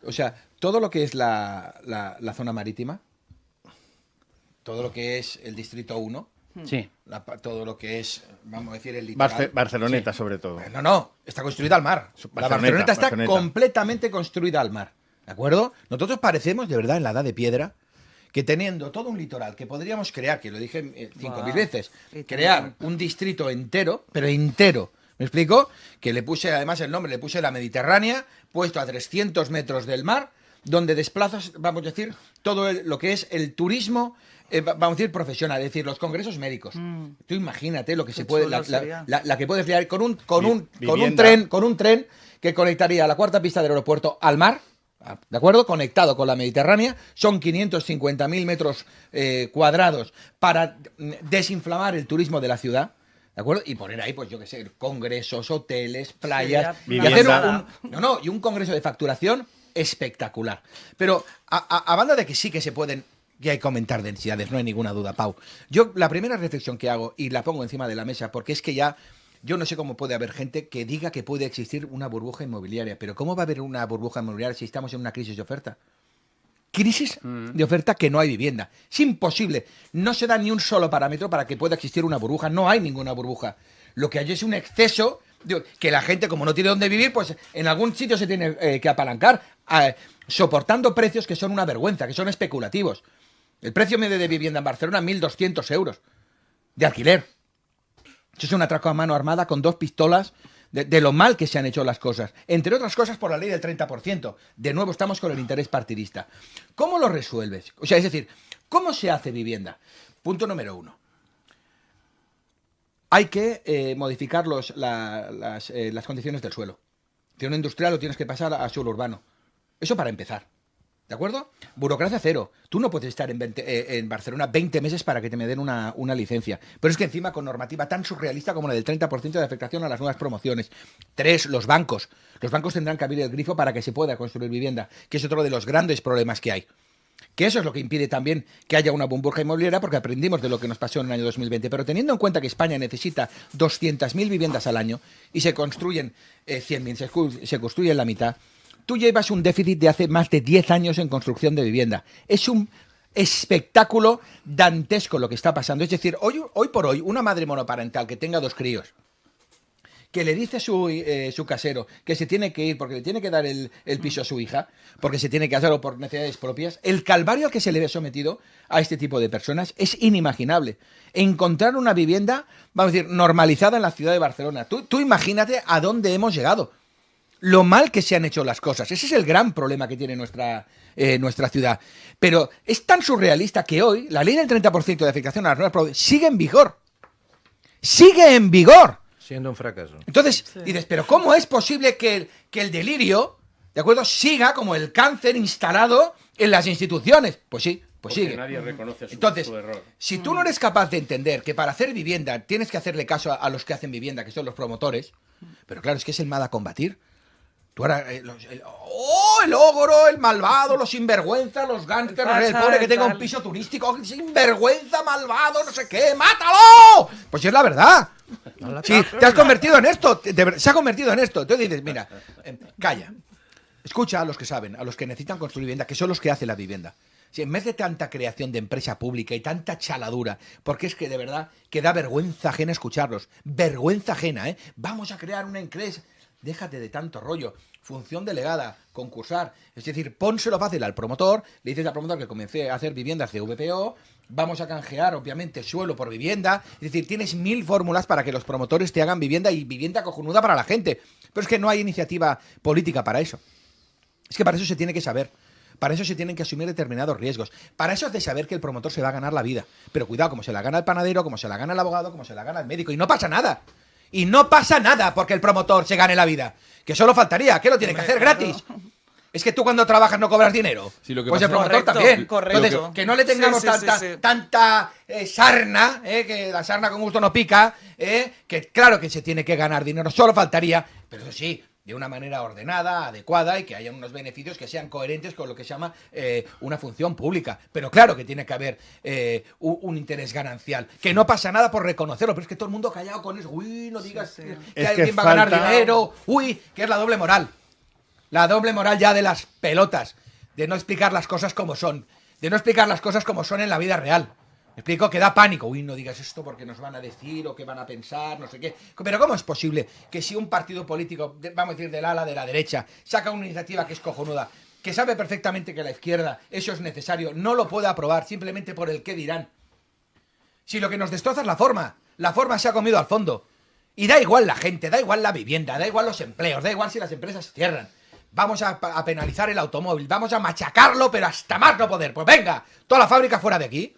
O sea, todo lo que es la zona marítima, todo lo que es el distrito 1, Sí. todo lo que es, vamos a decir, el litoral. Barceloneta, sobre todo. No, está construida al mar. La Barceloneta está completamente construida al mar. ¿De acuerdo? Nosotros parecemos, de verdad, en la edad de piedra, que teniendo todo un litoral que podríamos crear, que lo dije 5.000 veces, Y crear un distrito entero, pero entero. ¿Me explico? Que le puse, además, el nombre, le puse la Mediterránea, puesto a 300 metros del mar, donde desplazas, vamos a decir, todo lo que es el turismo, vamos a decir, profesional, es decir, los congresos médicos. Tú imagínate lo que se puede, chulo sería. la que puedes liar con un Vivienda. tren que conectaría la cuarta pista del aeropuerto al mar, ¿de acuerdo? Conectado con la Mediterránea, son 550.000 metros cuadrados para desinflamar el turismo de la ciudad. ¿De acuerdo? Y poner ahí, pues yo qué sé, congresos, hoteles, playas. Sí, Y una hacer pasada. y un congreso de facturación espectacular. Pero a banda de que sí que se pueden, que hay que aumentar densidades, no hay ninguna duda, Pau. Yo la primera reflexión que hago, y la pongo encima de la mesa, porque es que ya yo no sé cómo puede haber gente que diga que puede existir una burbuja inmobiliaria, pero ¿cómo va a haber una burbuja inmobiliaria si estamos en una crisis de oferta? Crisis de oferta que no hay vivienda. Es imposible. No se da ni un solo parámetro para que pueda existir una burbuja. No hay ninguna burbuja. Lo que hay es un exceso, que la gente, como no tiene dónde vivir, pues en algún sitio se tiene que apalancar, soportando precios que son una vergüenza, que son especulativos. El precio medio de vivienda en Barcelona, 1.200 euros de alquiler. Eso es un atraco a mano armada con 2 pistolas de lo mal que se han hecho las cosas. Entre otras cosas por la ley del 30%. De nuevo estamos con el interés partidista. ¿Cómo lo resuelves? O sea, es decir, ¿cómo se hace vivienda? Punto número 1. Hay que modificar las condiciones del suelo. De un industrial lo tienes que pasar a suelo urbano. Eso para empezar. ¿De acuerdo? Burocracia cero. Tú no puedes estar en Barcelona 20 meses para que te me den una licencia. Pero es que encima con normativa tan surrealista como la del 30% de afectación a las nuevas promociones. 3, los bancos. Los bancos tendrán que abrir el grifo para que se pueda construir vivienda, que es otro de los grandes problemas que hay. Que eso es lo que impide también que haya una burbuja inmobiliaria, porque aprendimos de lo que nos pasó en el año 2020. Pero teniendo en cuenta que España necesita 200.000 viviendas al año y se construyen 100.000, se construyen la mitad, tú llevas un déficit de hace más de 10 años en construcción de vivienda. Es un espectáculo dantesco lo que está pasando. Es decir, hoy por hoy, una madre monoparental que tenga 2 críos, que le dice su casero que se tiene que ir porque le tiene que dar el piso a su hija, porque se tiene que hacerlo por necesidades propias, el calvario al que se le ve sometido a este tipo de personas es inimaginable. Encontrar una vivienda, vamos a decir, normalizada en la ciudad de Barcelona. Tú imagínate a dónde hemos llegado. Lo mal que se han hecho las cosas. Ese es el gran problema que tiene nuestra ciudad. Pero es tan surrealista que hoy la ley del 30% de afectación a las nuevas promociones sigue en vigor. ¡Sigue en vigor! Siendo un fracaso. Entonces, dices, pero ¿cómo es posible que el delirio, ¿de acuerdo?, siga como el cáncer instalado en las instituciones? Pues sí, pues Porque sigue. nadie reconoce Entonces, su error. si tú no eres capaz de entender que para hacer vivienda tienes que hacerle caso a los que hacen vivienda, que son los promotores, pero claro, es que es el mal a combatir. Tú ahora, el ogro, el malvado, los sinvergüenza, los gángsters, el pobre que tenga un piso turístico, sinvergüenza, malvado, no sé qué, ¡mátalo! Pues es la verdad. Sí, te has convertido en esto, se ha convertido en esto. Entonces dices, mira, calla, escucha a los que saben, a los que necesitan construir vivienda, que son los que hacen la vivienda. Si en vez de tanta creación de empresa pública y tanta chaladura, porque es que de verdad que da vergüenza ajena escucharlos, vergüenza ajena, ¿eh? Vamos a crear una empresa. Déjate de tanto rollo. Función delegada, concursar. Es decir, pónselo fácil al promotor. Le dices al promotor que comencé a hacer viviendas de VPO. Vamos a canjear, obviamente, suelo por vivienda. Es decir, tienes 1000 fórmulas para que los promotores te hagan vivienda y vivienda cojonuda para la gente. Pero es que no hay iniciativa política para eso. Es que para eso se tiene que saber. Para eso se tienen que asumir determinados riesgos. Para eso es de saber que el promotor se va a ganar la vida. Pero cuidado, como se la gana el panadero, como se la gana el abogado, como se la gana el médico. Y no pasa nada. Y no pasa nada porque el promotor se gane la vida. Que solo faltaría, que lo tiene que hacer gratis. Es que tú cuando trabajas no cobras dinero. Sí, lo que pues pasa- el promotor Correcto, también. correcto. Entonces, que no le tengamos tanta sarna, que la sarna con gusto no pica, que claro que se tiene que ganar dinero, solo faltaría, pero eso sí, de una manera ordenada, adecuada y que haya unos beneficios que sean coherentes con lo que se llama una función pública. Pero claro que tiene que haber un interés ganancial. Que no pasa nada por reconocerlo, pero es que todo el mundo callado con eso. Uy, no digas que Es alguien que va a ganar falta- dinero. Uy, que es la doble moral. La doble moral ya de las pelotas. De no explicar las cosas como son. De no explicar las cosas como son en la vida real. ¿Me explico? Que da pánico. Uy, no digas esto porque nos van a decir o que van a pensar, no sé qué. Pero ¿cómo es posible que si un partido político, vamos a decir del ala de la derecha, saca una iniciativa que es cojonuda, que sabe perfectamente que la izquierda eso es necesario, no lo puede aprobar simplemente por el qué dirán? Si lo que nos destroza es la forma se ha comido al fondo. Y da igual la gente, da igual la vivienda, da igual los empleos, da igual si las empresas cierran. Vamos a penalizar el automóvil, vamos a machacarlo, pero hasta más no poder. Pues venga, toda la fábrica fuera de aquí.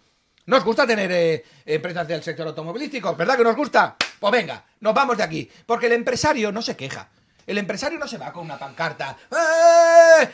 ¿Nos gusta tener empresas del sector automovilístico? ¿Verdad que nos gusta? Pues venga, nos vamos de aquí. Porque el empresario no se queja. El empresario no se va con una pancarta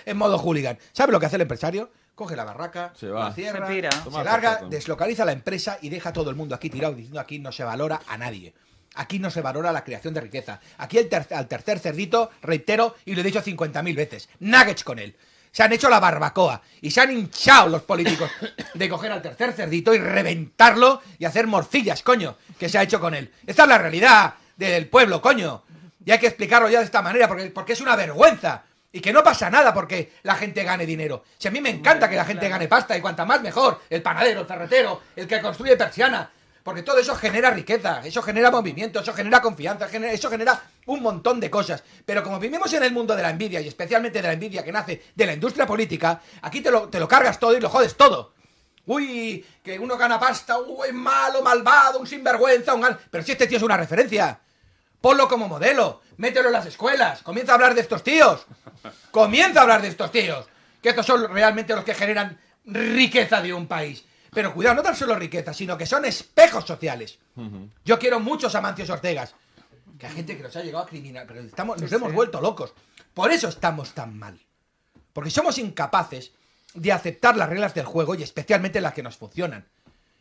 en modo hooligan. ¿Sabe lo que hace el empresario? Coge la barraca, Se va. la cierra, Se pira. Toma se larga, por culo. deslocaliza la empresa y deja a todo el mundo aquí tirado diciendo aquí no se valora a nadie. Aquí no se valora la creación de riqueza. Aquí al tercer cerdito, reitero, y lo he dicho 50.000 veces, nuggets con él. Se han hecho la barbacoa y se han hinchado los políticos de coger al tercer cerdito y reventarlo y hacer morcillas, coño, que se ha hecho con él. Esta es la realidad del pueblo, coño. Y hay que explicarlo ya de esta manera porque es una vergüenza. Y que no pasa nada porque la gente gane dinero. Si a mí me encanta que la gente gane pasta y cuanta más mejor. El panadero, el ferretero, el que construye persiana. Porque todo eso genera riqueza, eso genera movimiento, eso genera confianza, eso genera un montón de cosas. Pero como vivimos en el mundo de la envidia, y especialmente de la envidia que nace de la industria política, aquí te lo cargas todo y lo jodes todo. Uy, que uno gana pasta, uy, malo, malvado, un sinvergüenza, Pero si este tío es una referencia, ponlo como modelo, mételo en las escuelas, comienza a hablar de estos tíos. Comienza a hablar de estos tíos. Que estos son realmente los que generan riqueza de un país. Pero cuidado, no tan solo riqueza, sino que son espejos sociales. Yo quiero muchos Amancio Ortegas. Que hay gente que nos ha llegado a criminal, pero nos hemos vuelto locos. Por eso estamos tan mal. Porque somos incapaces de aceptar las reglas del juego y especialmente las que nos funcionan.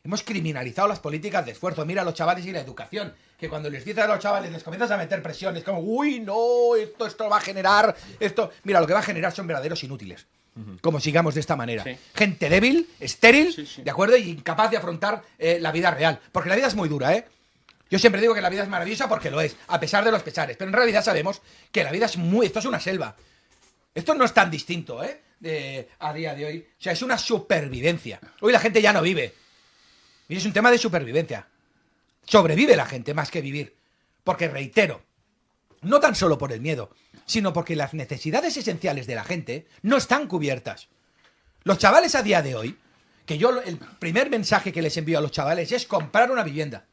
Hemos criminalizado las políticas de esfuerzo. Mira a los chavales y la educación. Que cuando les dices a los chavales, les comienzas a meter presiones, como, uy, no, esto va a generar, esto... Mira, lo que va a generar son verdaderos inútiles. Como sigamos de esta manera. Sí. Gente débil, estéril, Sí. ¿de acuerdo? Y incapaz de afrontar la vida real. Porque la vida es muy dura, ¿eh? Yo siempre digo que la vida es maravillosa porque lo es, a pesar de los pesares. Pero en realidad sabemos que la vida es esto es una selva. Esto no es tan distinto, a día de hoy. O sea, es una supervivencia. Hoy la gente ya no vive. Y es un tema de supervivencia. Sobrevive la gente más que vivir. Porque, reitero, no tan solo por el miedo, sino porque las necesidades esenciales de la gente no están cubiertas. Los chavales a día de hoy, que yo el primer mensaje que les envío a los chavales es comprar una vivienda.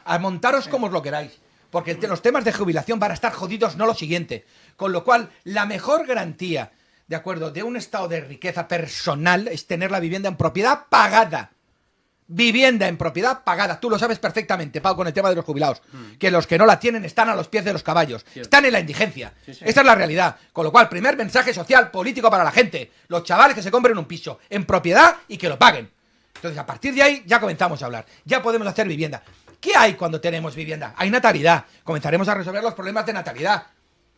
A montaros como os lo queráis. Porque los temas de jubilación van a estar jodidos, no lo siguiente. Con lo cual, la mejor garantía, de acuerdo, de un estado de riqueza personal es tener la vivienda en propiedad pagada. vivienda en propiedad pagada. Tú lo sabes perfectamente, Pau, con el tema de los jubilados. Que los que no la tienen están a los pies de los caballos. Están en la indigencia. Esta es la realidad. Con lo cual, primer mensaje social, político para la gente. Los chavales que se compren un piso en propiedad y que lo paguen. Entonces, a partir de ahí, ya comenzamos a hablar. Ya podemos hacer vivienda. ¿Qué hay cuando tenemos vivienda? Hay natalidad. Comenzaremos a resolver los problemas de natalidad.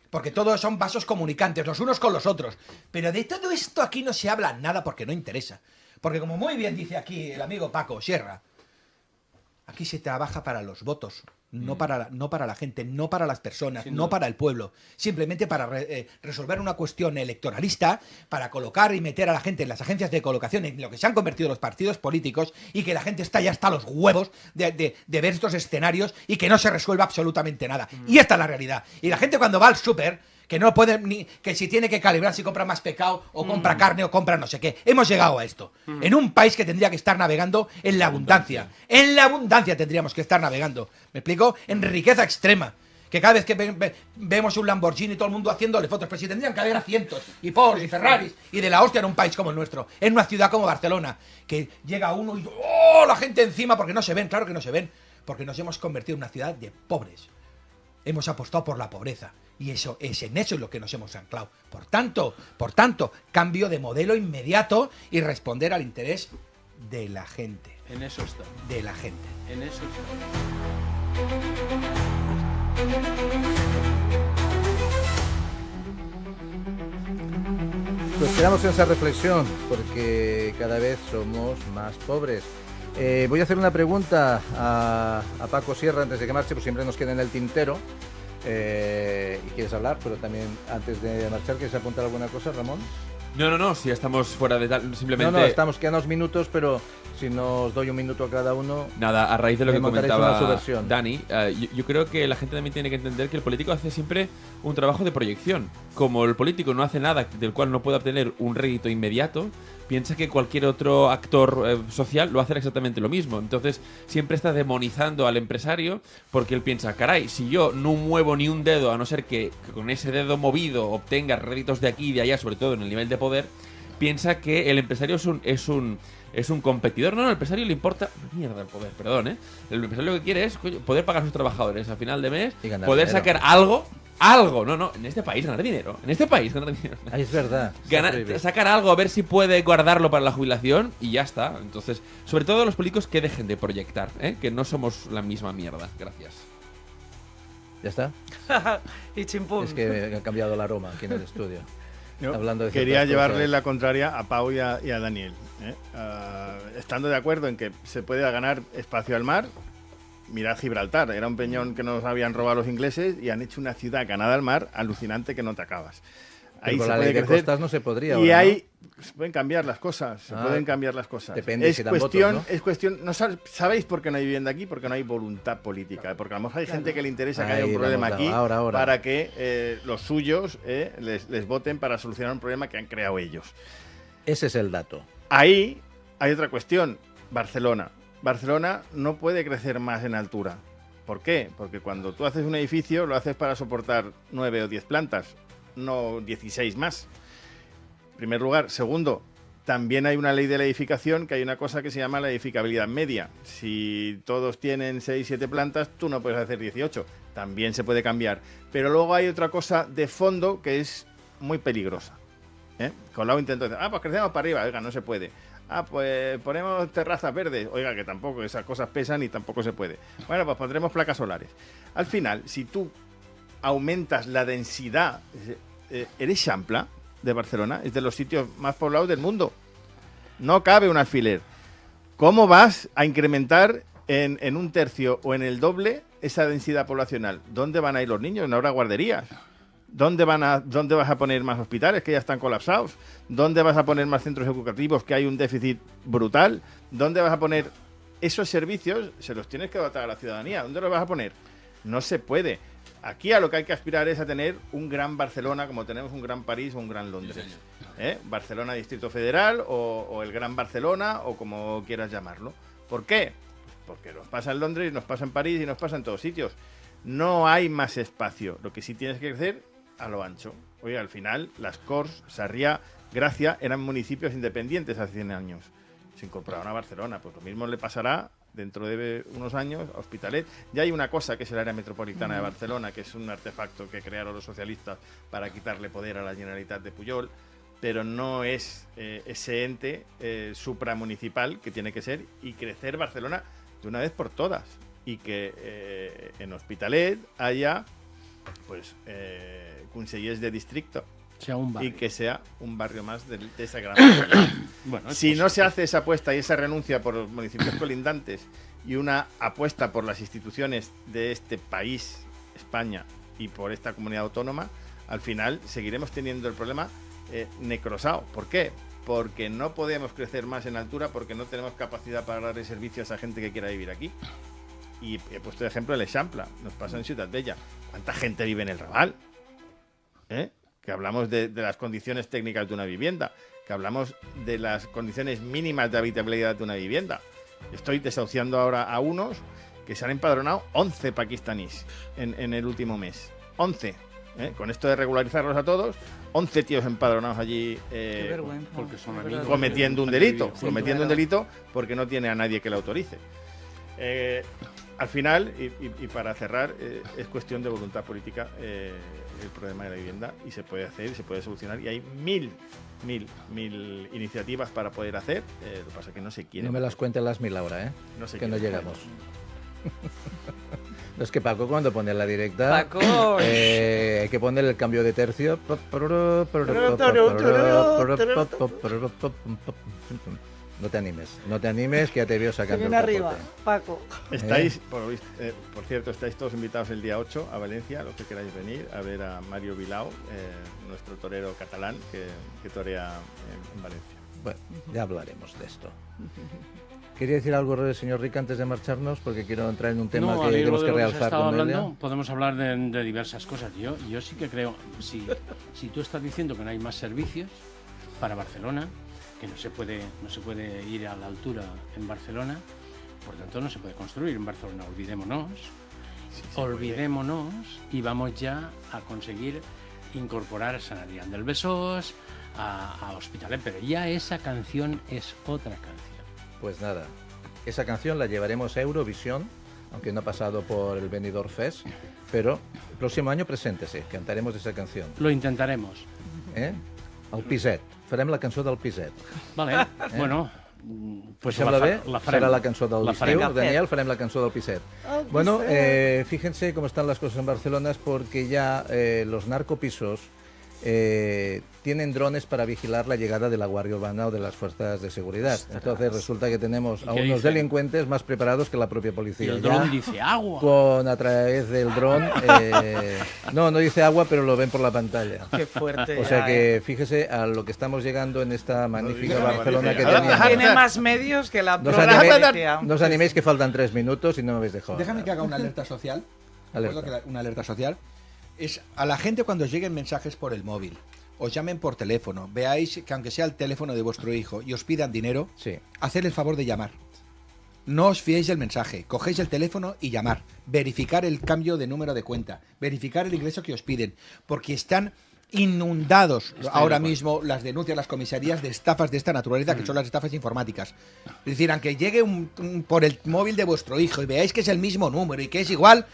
Porque todos son vasos comunicantes, los unos con los otros. Pero de todo esto aquí no se habla nada porque no interesa. Porque como muy bien dice aquí el amigo Paco Sierra, aquí se trabaja para los votos, no para la gente, no para las personas, no para el pueblo. Simplemente para resolver una cuestión electoralista, para colocar y meter a la gente en las agencias de colocación, en lo que se han convertido los partidos políticos, y que la gente está ya hasta los huevos de ver estos escenarios y que no se resuelva absolutamente nada. Y esta es la realidad. Y la gente cuando va al súper, que no puede ni que si tiene que calibrar si compra más pescado o compra carne o compra no sé qué. Hemos llegado a esto. En un país que tendría que estar navegando en la abundancia. En la abundancia tendríamos que estar navegando. ¿Me explico? En riqueza extrema. Que cada vez que vemos un Lamborghini todo el mundo haciéndole fotos, pero si tendrían que haber a cientos, y Porsche, y Ferraris, y de la hostia en un país como el nuestro, en una ciudad como Barcelona, que llega uno y ¡oh! La gente encima porque no se ven, claro que no se ven, porque nos hemos convertido en una ciudad de pobres. Hemos apostado por la pobreza. Y eso es en eso en lo que nos hemos anclado. Por tanto, cambio de modelo inmediato y responder al interés de la gente. En eso está. De la gente. En eso está. Pues quedamos en esa reflexión, porque cada vez somos más pobres. Voy a hacer una pregunta a Paco Sierra antes de que marche, pues siempre nos queda en el tintero. Y quieres hablar, pero también antes de marchar, ¿quieres apuntar alguna cosa, Ramón? No, si ya estamos fuera de tal, simplemente... No, estamos, quedan 2 minutos, pero si nos doy 1 minuto a cada uno... Nada, a raíz de lo que comentaba una Dani, yo creo que la gente también tiene que entender que el político hace siempre un trabajo de proyección. Como el político no hace nada del cual no pueda obtener un rédito inmediato, piensa que cualquier otro actor social lo hace exactamente lo mismo. Entonces siempre está demonizando al empresario porque él piensa, caray, si yo no muevo ni un dedo, a no ser que con ese dedo movido obtenga réditos de aquí y de allá, sobre todo en el nivel de poder, piensa que el empresario es un competidor. No, al empresario le importa... Mierda, el poder, perdón, ¿eh? El empresario lo que quiere es poder pagar a sus trabajadores a final de mes, poder sacar algo... No, en este país ganar dinero. En este país ganar dinero. Es verdad. Sacar algo, a ver si puede guardarlo para la jubilación y ya está. Entonces, sobre todo los políticos que dejen de proyectar, ¿eh? Que no somos la misma mierda. Gracias. ¿Ya está? Y chimpum. Es que ha cambiado el aroma aquí en el estudio. Hablando de quería llevarle la contraria a Pau y a Daniel. Estando de acuerdo en que se puede ganar espacio al mar, mirad Gibraltar, era un peñón que nos habían robado los ingleses y han hecho una ciudad ganada al mar alucinante que no te acabas. Ahí con la ley de costas no se podría. Y ahora, ahí se pueden cambiar las cosas, pueden cambiar las cosas. Depende es si dan cuestión, votos, ¿no? es cuestión. No sabéis por qué no hay vivienda aquí, porque no hay voluntad política, porque a lo mejor hay gente que le interesa que haya un problema aquí para que los suyos les voten para solucionar un problema que han creado ellos. Ese es el dato. Ahí hay otra cuestión. Barcelona no puede crecer más en altura. ¿Por qué? Porque cuando tú haces un edificio lo haces para soportar 9 o 10 plantas, no 16 más. En primer lugar. Segundo, también hay una ley de la edificación, que hay una cosa que se llama la edificabilidad media. Si todos tienen 6, 7 plantas, tú no puedes hacer 18. También se puede cambiar. Pero luego hay otra cosa de fondo que es muy peligrosa. Con la intento decir, pues crecemos para arriba. Oiga, no se puede. Pues ponemos terrazas verdes. Oiga, que tampoco, esas cosas pesan y tampoco se puede. Bueno, pues pondremos placas solares. Al final, si tú aumentas la densidad, eres Champla de Barcelona, es de los sitios más poblados del mundo. No cabe un alfiler. ¿Cómo vas a incrementar en 1/3 o en el doble esa densidad poblacional? ¿Dónde van a ir los niños? No habrá guarderías. ¿Dónde vas a poner más hospitales que ya están colapsados? ¿Dónde vas a poner más centros educativos que hay un déficit brutal? ¿Dónde vas a poner esos servicios? Se los tienes que dotar a la ciudadanía. ¿Dónde los vas a poner? No se puede. Aquí a lo que hay que aspirar es a tener un gran Barcelona, como tenemos un gran París o un gran Londres. Barcelona Distrito Federal o el Gran Barcelona o como quieras llamarlo. ¿Por qué? Porque nos pasa en Londres, nos pasa en París y nos pasa en todos sitios. No hay más espacio. Lo que sí tienes que crecer a lo ancho. Oye, al final, las Corts, Sarriá, Gracia eran municipios independientes hace 100 años. se incorporaron a Barcelona. Pues lo mismo le pasará dentro de unos años a Hospitalet. Ya hay una cosa que es el área metropolitana de Barcelona, que es un artefacto que crearon los socialistas para quitarle poder a la Generalitat de Pujol, pero no es ese ente supramunicipal que tiene que ser y crecer Barcelona de una vez por todas. Y que en Hospitalet haya pues consellers de distrito Sea un barrio. y que sea un barrio más de esa gran ciudad. Bueno, es Si no posible. se hace esa apuesta y esa renuncia por los municipios colindantes y una apuesta por las instituciones de este país, España, y por esta comunidad autónoma, al final seguiremos teniendo el problema necrosado. ¿Por qué? Porque no podemos crecer más en altura, porque no tenemos capacidad para darle servicios a gente que quiera vivir aquí. Y he puesto de ejemplo el Eixample, nos pasa en Ciutat Bella. ¿Cuánta gente vive en el Raval? Que hablamos de las condiciones técnicas de una vivienda, que hablamos de las condiciones mínimas de habitabilidad de una vivienda. Estoy desahuciando ahora a unos que se han empadronado 11 pakistaníes en el último mes. 11. Con esto de regularizarlos a todos, 11 tíos empadronados allí Qué vergüenza. porque son de amigos. verdad. cometiendo un Sí, delito. sí, Cometiendo un claro. delito porque no tiene a nadie que le autorice. Al final, y para cerrar, es cuestión de voluntad política el problema de la vivienda, y se puede hacer, y se puede solucionar, y hay mil iniciativas para poder hacer. Lo que pasa es que no se quiere. No me las cuenten las 1000 ahora, No se que no quiere. llegamos. No, es que Paco, cuando pone la directa, Paco. hay que poner el cambio de tercio. No te animes, que ya te veo Se sacando viene el arriba, capote. Paco. Estáis, por cierto, estáis todos invitados el día 8 a Valencia, los que queráis venir, a ver a Mario Bilao, nuestro torero catalán que torea en Valencia. Bueno, ya hablaremos de esto. ¿Quería decir algo, señor Rica, antes de marcharnos? Porque quiero entrar en un tema No, que al hilo tenemos de que lo se realzar estaba con hablando, Noelia. podemos hablar de diversas cosas. Yo sí que creo, si tú estás diciendo que no hay más servicios para Barcelona, que no se puede ir a la altura en Barcelona, por tanto no se puede construir en Barcelona, olvidémonos y vamos ya a conseguir incorporar a San Adrián del Besós, a Hospitalet, pero ya esa canción es otra canción. Pues nada, esa canción la llevaremos a Eurovisión, aunque no ha pasado por el Benidorm Fest, pero el próximo año preséntese, cantaremos esa canción. Lo intentaremos. El Piset, farem la cançó del Piset. Vale, bueno, pues Sembla bé? la farem. Serà la cançó del La farem. estiu, Daniel, farem la cançó del Piset. Bueno, fíjense cómo están las cosas en Barcelona, es porque ya los narcopisos tienen drones para vigilar la llegada de la Guardia Urbana o de las fuerzas de seguridad. Entonces resulta que tenemos ¿Y a qué unos dicen? delincuentes más preparados que la propia Y policía. el Ya dron dice agua. con a través del dron, no dice agua, pero lo ven por la pantalla. Qué fuerte. O sea ya, que fíjese a lo que estamos llegando en esta magnífica dice Barcelona que agua, teníamos. Tiene más medios que la No os propia animéis, policía. no os animéis que faltan 3 minutos y no me habéis dejado. Déjame que hablar. haga una alerta social. Alerta. Recuerdo que una alerta social es a la gente cuando os lleguen mensajes por el móvil, os llamen por teléfono, veáis que aunque sea el teléfono de vuestro hijo y os pidan dinero, Sí. haced el favor de llamar. No os fiéis del mensaje, cogéis el teléfono y llamar, verificar el cambio de número de cuenta, verificar el ingreso que os piden, porque están inundados ahora mismo las denuncias, las comisarías de estafas de esta naturaleza, que son las estafas informáticas. Es decir, aunque llegue por el móvil de vuestro hijo y veáis que es el mismo número y que es igual,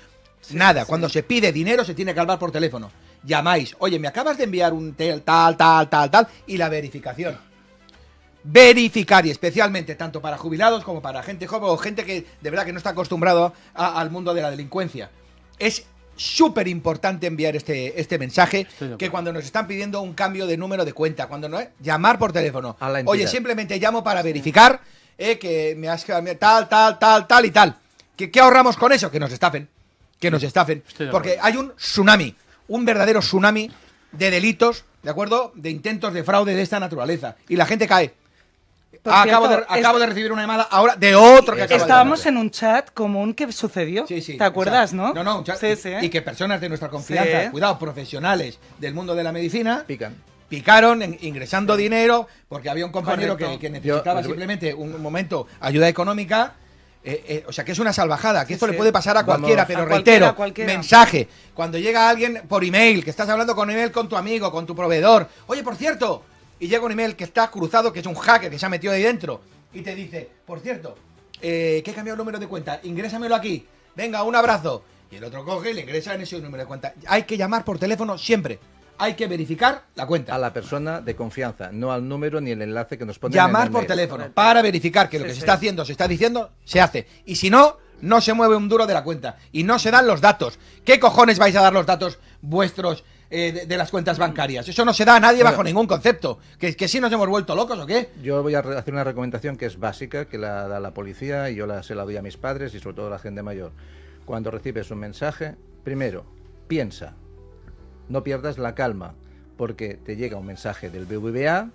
nada, cuando se pide dinero se tiene que hablar por teléfono. Llamáis, oye, me acabas de enviar un tal, y la verificación. Verificar, y especialmente tanto para jubilados como para gente joven o gente que de verdad que no está acostumbrado al mundo de la delincuencia. Es súper importante enviar este mensaje, que cuando nos están pidiendo un cambio de número de cuenta, cuando no, llamar por teléfono. A la entidad. Oye, simplemente llamo para verificar que me has tal y tal. ¿Qué ahorramos con eso? Que nos estafen. Que nos estafen. Porque hay un tsunami, un verdadero tsunami de delitos, ¿de acuerdo? De intentos de fraude de esta naturaleza. Y la gente cae. Por Acabo cierto, de recibir una llamada ahora de otro que acaba de Estábamos llamar. en un chat común que sucedió. Sí, sí, ¿Te acuerdas, exacto. no? un chat. Sí, sí. Y que personas de nuestra confianza, Sí. cuidado, profesionales del mundo de la medicina, Pican. picaron ingresando dinero porque había un compañero Correcto. que necesitaba Yo- simplemente un momento ayuda económica. O sea que es una salvajada, que Sí, esto sí. le puede pasar a Vamos. cualquiera, pero A cualquiera, reitero, cualquiera. mensaje, cuando llega alguien por email, que estás hablando con email con tu amigo, con tu proveedor, oye, por cierto, y llega un email que está cruzado, que es un hacker que se ha metido ahí dentro, y te dice, por cierto, que he cambiado el número de cuenta, ingrésamelo aquí, venga, un abrazo. Y el otro coge y le ingresa en ese número de cuenta. Hay que llamar por teléfono siempre. Hay que verificar la cuenta. A la persona de confianza, no al número ni el enlace que nos ponen Llamar en el por mail. teléfono para verificar que lo que se está haciendo, se está diciendo, se hace. Y si no, no se mueve un duro de la cuenta. Y no se dan los datos. ¿Qué cojones vais a dar los datos vuestros de las cuentas bancarias? Eso no se da a nadie bajo ningún concepto. ¿Que si nos hemos vuelto locos o qué? Yo voy a hacer una recomendación que es básica, que la da la policía y yo se la doy a mis padres y sobre todo a la gente mayor. Cuando recibes un mensaje, primero, piensa. No pierdas la calma, porque te llega un mensaje del BBVA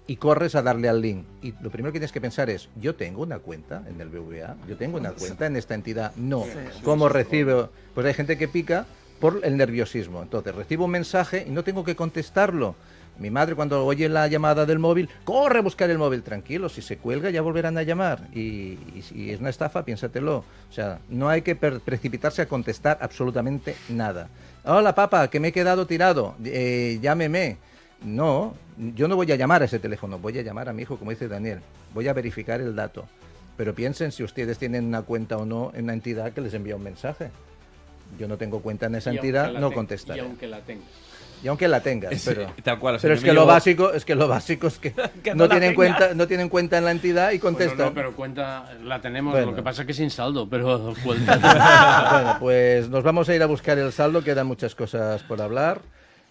y corres a darle al link. Y lo primero que tienes que pensar es, ¿yo tengo una cuenta en el BBVA? ¿Yo tengo una cuenta en esta entidad? No. ¿Cómo recibo? Pues hay gente que pica por el nerviosismo. Entonces, recibo un mensaje y no tengo que contestarlo. Mi madre, cuando oye la llamada del móvil, corre a buscar el móvil. Tranquilo, si se cuelga ya volverán a llamar. Y si es una estafa, piénsatelo. O sea, no hay que precipitarse a contestar absolutamente nada. Hola, papá, que me he quedado tirado. Llámeme. No, yo no voy a llamar a ese teléfono. Voy a llamar a mi hijo, como dice Daniel. Voy a verificar el dato. Pero piensen si ustedes tienen una cuenta o no en una entidad que les envía un mensaje. Yo no tengo cuenta en esa entidad, no contestaré. Y aunque la tengas. Y aunque la tengas, pero, tal cual, o sea, pero yo es me que llevo- lo básico es que Que no no la tienen tengas. no tienen cuenta en la entidad y contestan. Bueno, no, pero cuenta la tenemos, Bueno. lo que pasa es que sin saldo, pero cuenta. Bueno, pues nos vamos a ir a buscar el saldo, quedan muchas cosas por hablar.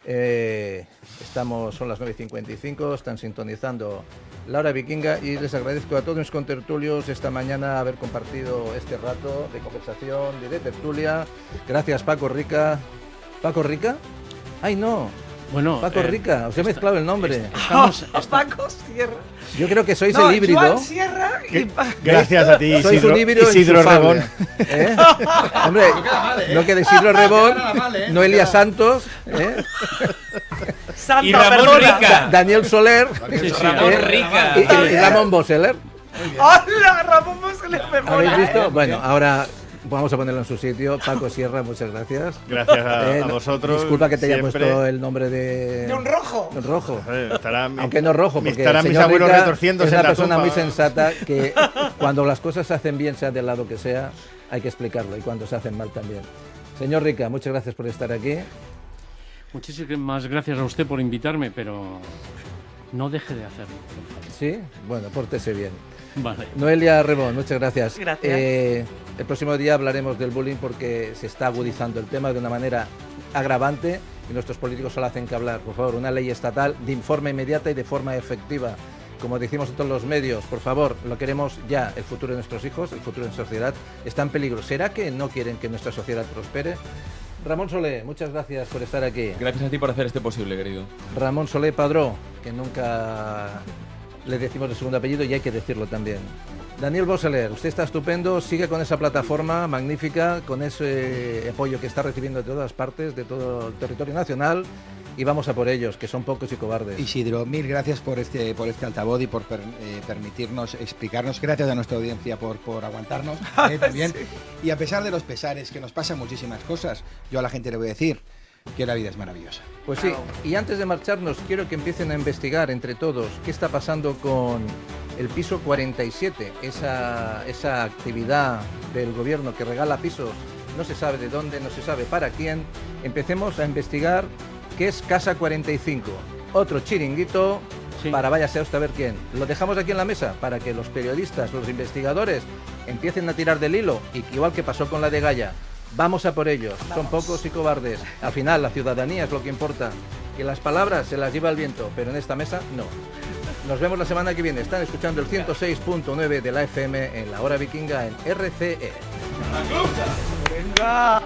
Son las 9:55, están sintonizando la hora vikinga y les agradezco a todos mis contertulios esta mañana haber compartido este rato de conversación, de tertulia. Gracias, Paco Rica. ¿Paco Rica? ¡Ay, no! Bueno, Paco Rica, os he mezclado el nombre. estamos, Paco Sierra. Yo creo que sois No, el híbrido. Joan Sierra y Gracias a ti, Sois un híbrido Isidro enchufable. Rebón. ¿Eh? Hombre, no queda Isidro Rebón, Noelia Santos, Santa, Y Ramón perdona. Rica. Daniel Soler Sí, sí, Ramón ¿eh? Rica. y Ramón Boseler. ¡Hola! Ramón Boseler me mola, ¿Habéis visto? ¿eh? Bueno, ahora vamos a ponerlo en su sitio. Paco Sierra, muchas gracias. Gracias a No, vosotros. Disculpa que te haya siempre. puesto el nombre de... De un rojo. Un rojo. Estará Aunque no rojo, porque estarán el mis señor abuelos Rica retorciéndose es en una la persona tumba. muy sensata que cuando las cosas se hacen bien, sea del lado que sea, hay que explicarlo, y cuando se hacen mal también. Señor Rica, muchas gracias por estar aquí. Muchísimas gracias a usted por invitarme, pero no deje de hacerlo, por favor. Sí, bueno, pórtese bien. Vale. Noelia Rebón, muchas gracias. Gracias. El próximo día hablaremos del bullying porque se está agudizando el tema de una manera agravante y nuestros políticos solo hacen que hablar. Por favor, una ley estatal de forma inmediata y de forma efectiva. Como decimos en todos los medios, por favor, lo queremos ya. El futuro de nuestros hijos, el futuro de nuestra sociedad está en peligro. ¿Será que no quieren que nuestra sociedad prospere? Ramón Solé, muchas gracias por estar aquí. Gracias a ti por hacer este posible, querido. Ramón Solé Padró, que nunca le decimos de segundo apellido y hay que decirlo también. Daniel Boseler, usted está estupendo, sigue con esa plataforma magnífica, con ese apoyo que está recibiendo de todas partes, de todo el territorio nacional, y vamos a por ellos, que son pocos y cobardes. Isidro, mil gracias por este altavoz y por permitirnos explicarnos. Gracias a nuestra audiencia por aguantarnos también. Y a pesar de los pesares, que nos pasan muchísimas cosas, yo a la gente le voy a decir que la vida es maravillosa. Pues sí, y antes de marcharnos, quiero que empiecen a investigar entre todos qué está pasando con el piso 47, esa actividad del gobierno que regala pisos, no se sabe de dónde, no se sabe para quién. Empecemos a investigar qué es Casa 45, otro chiringuito Sí. para váyase a usted a ver quién. Lo dejamos aquí en la mesa para que los periodistas, los investigadores empiecen a tirar del hilo, y que igual que pasó con la de Gaya, vamos a por ellos, son pocos y cobardes. Al final la ciudadanía es lo que importa, que las palabras se las lleva el viento, pero en esta mesa no. Nos vemos la semana que viene. Están escuchando el 106.9 de la FM en la hora vikinga en RCE. Venga.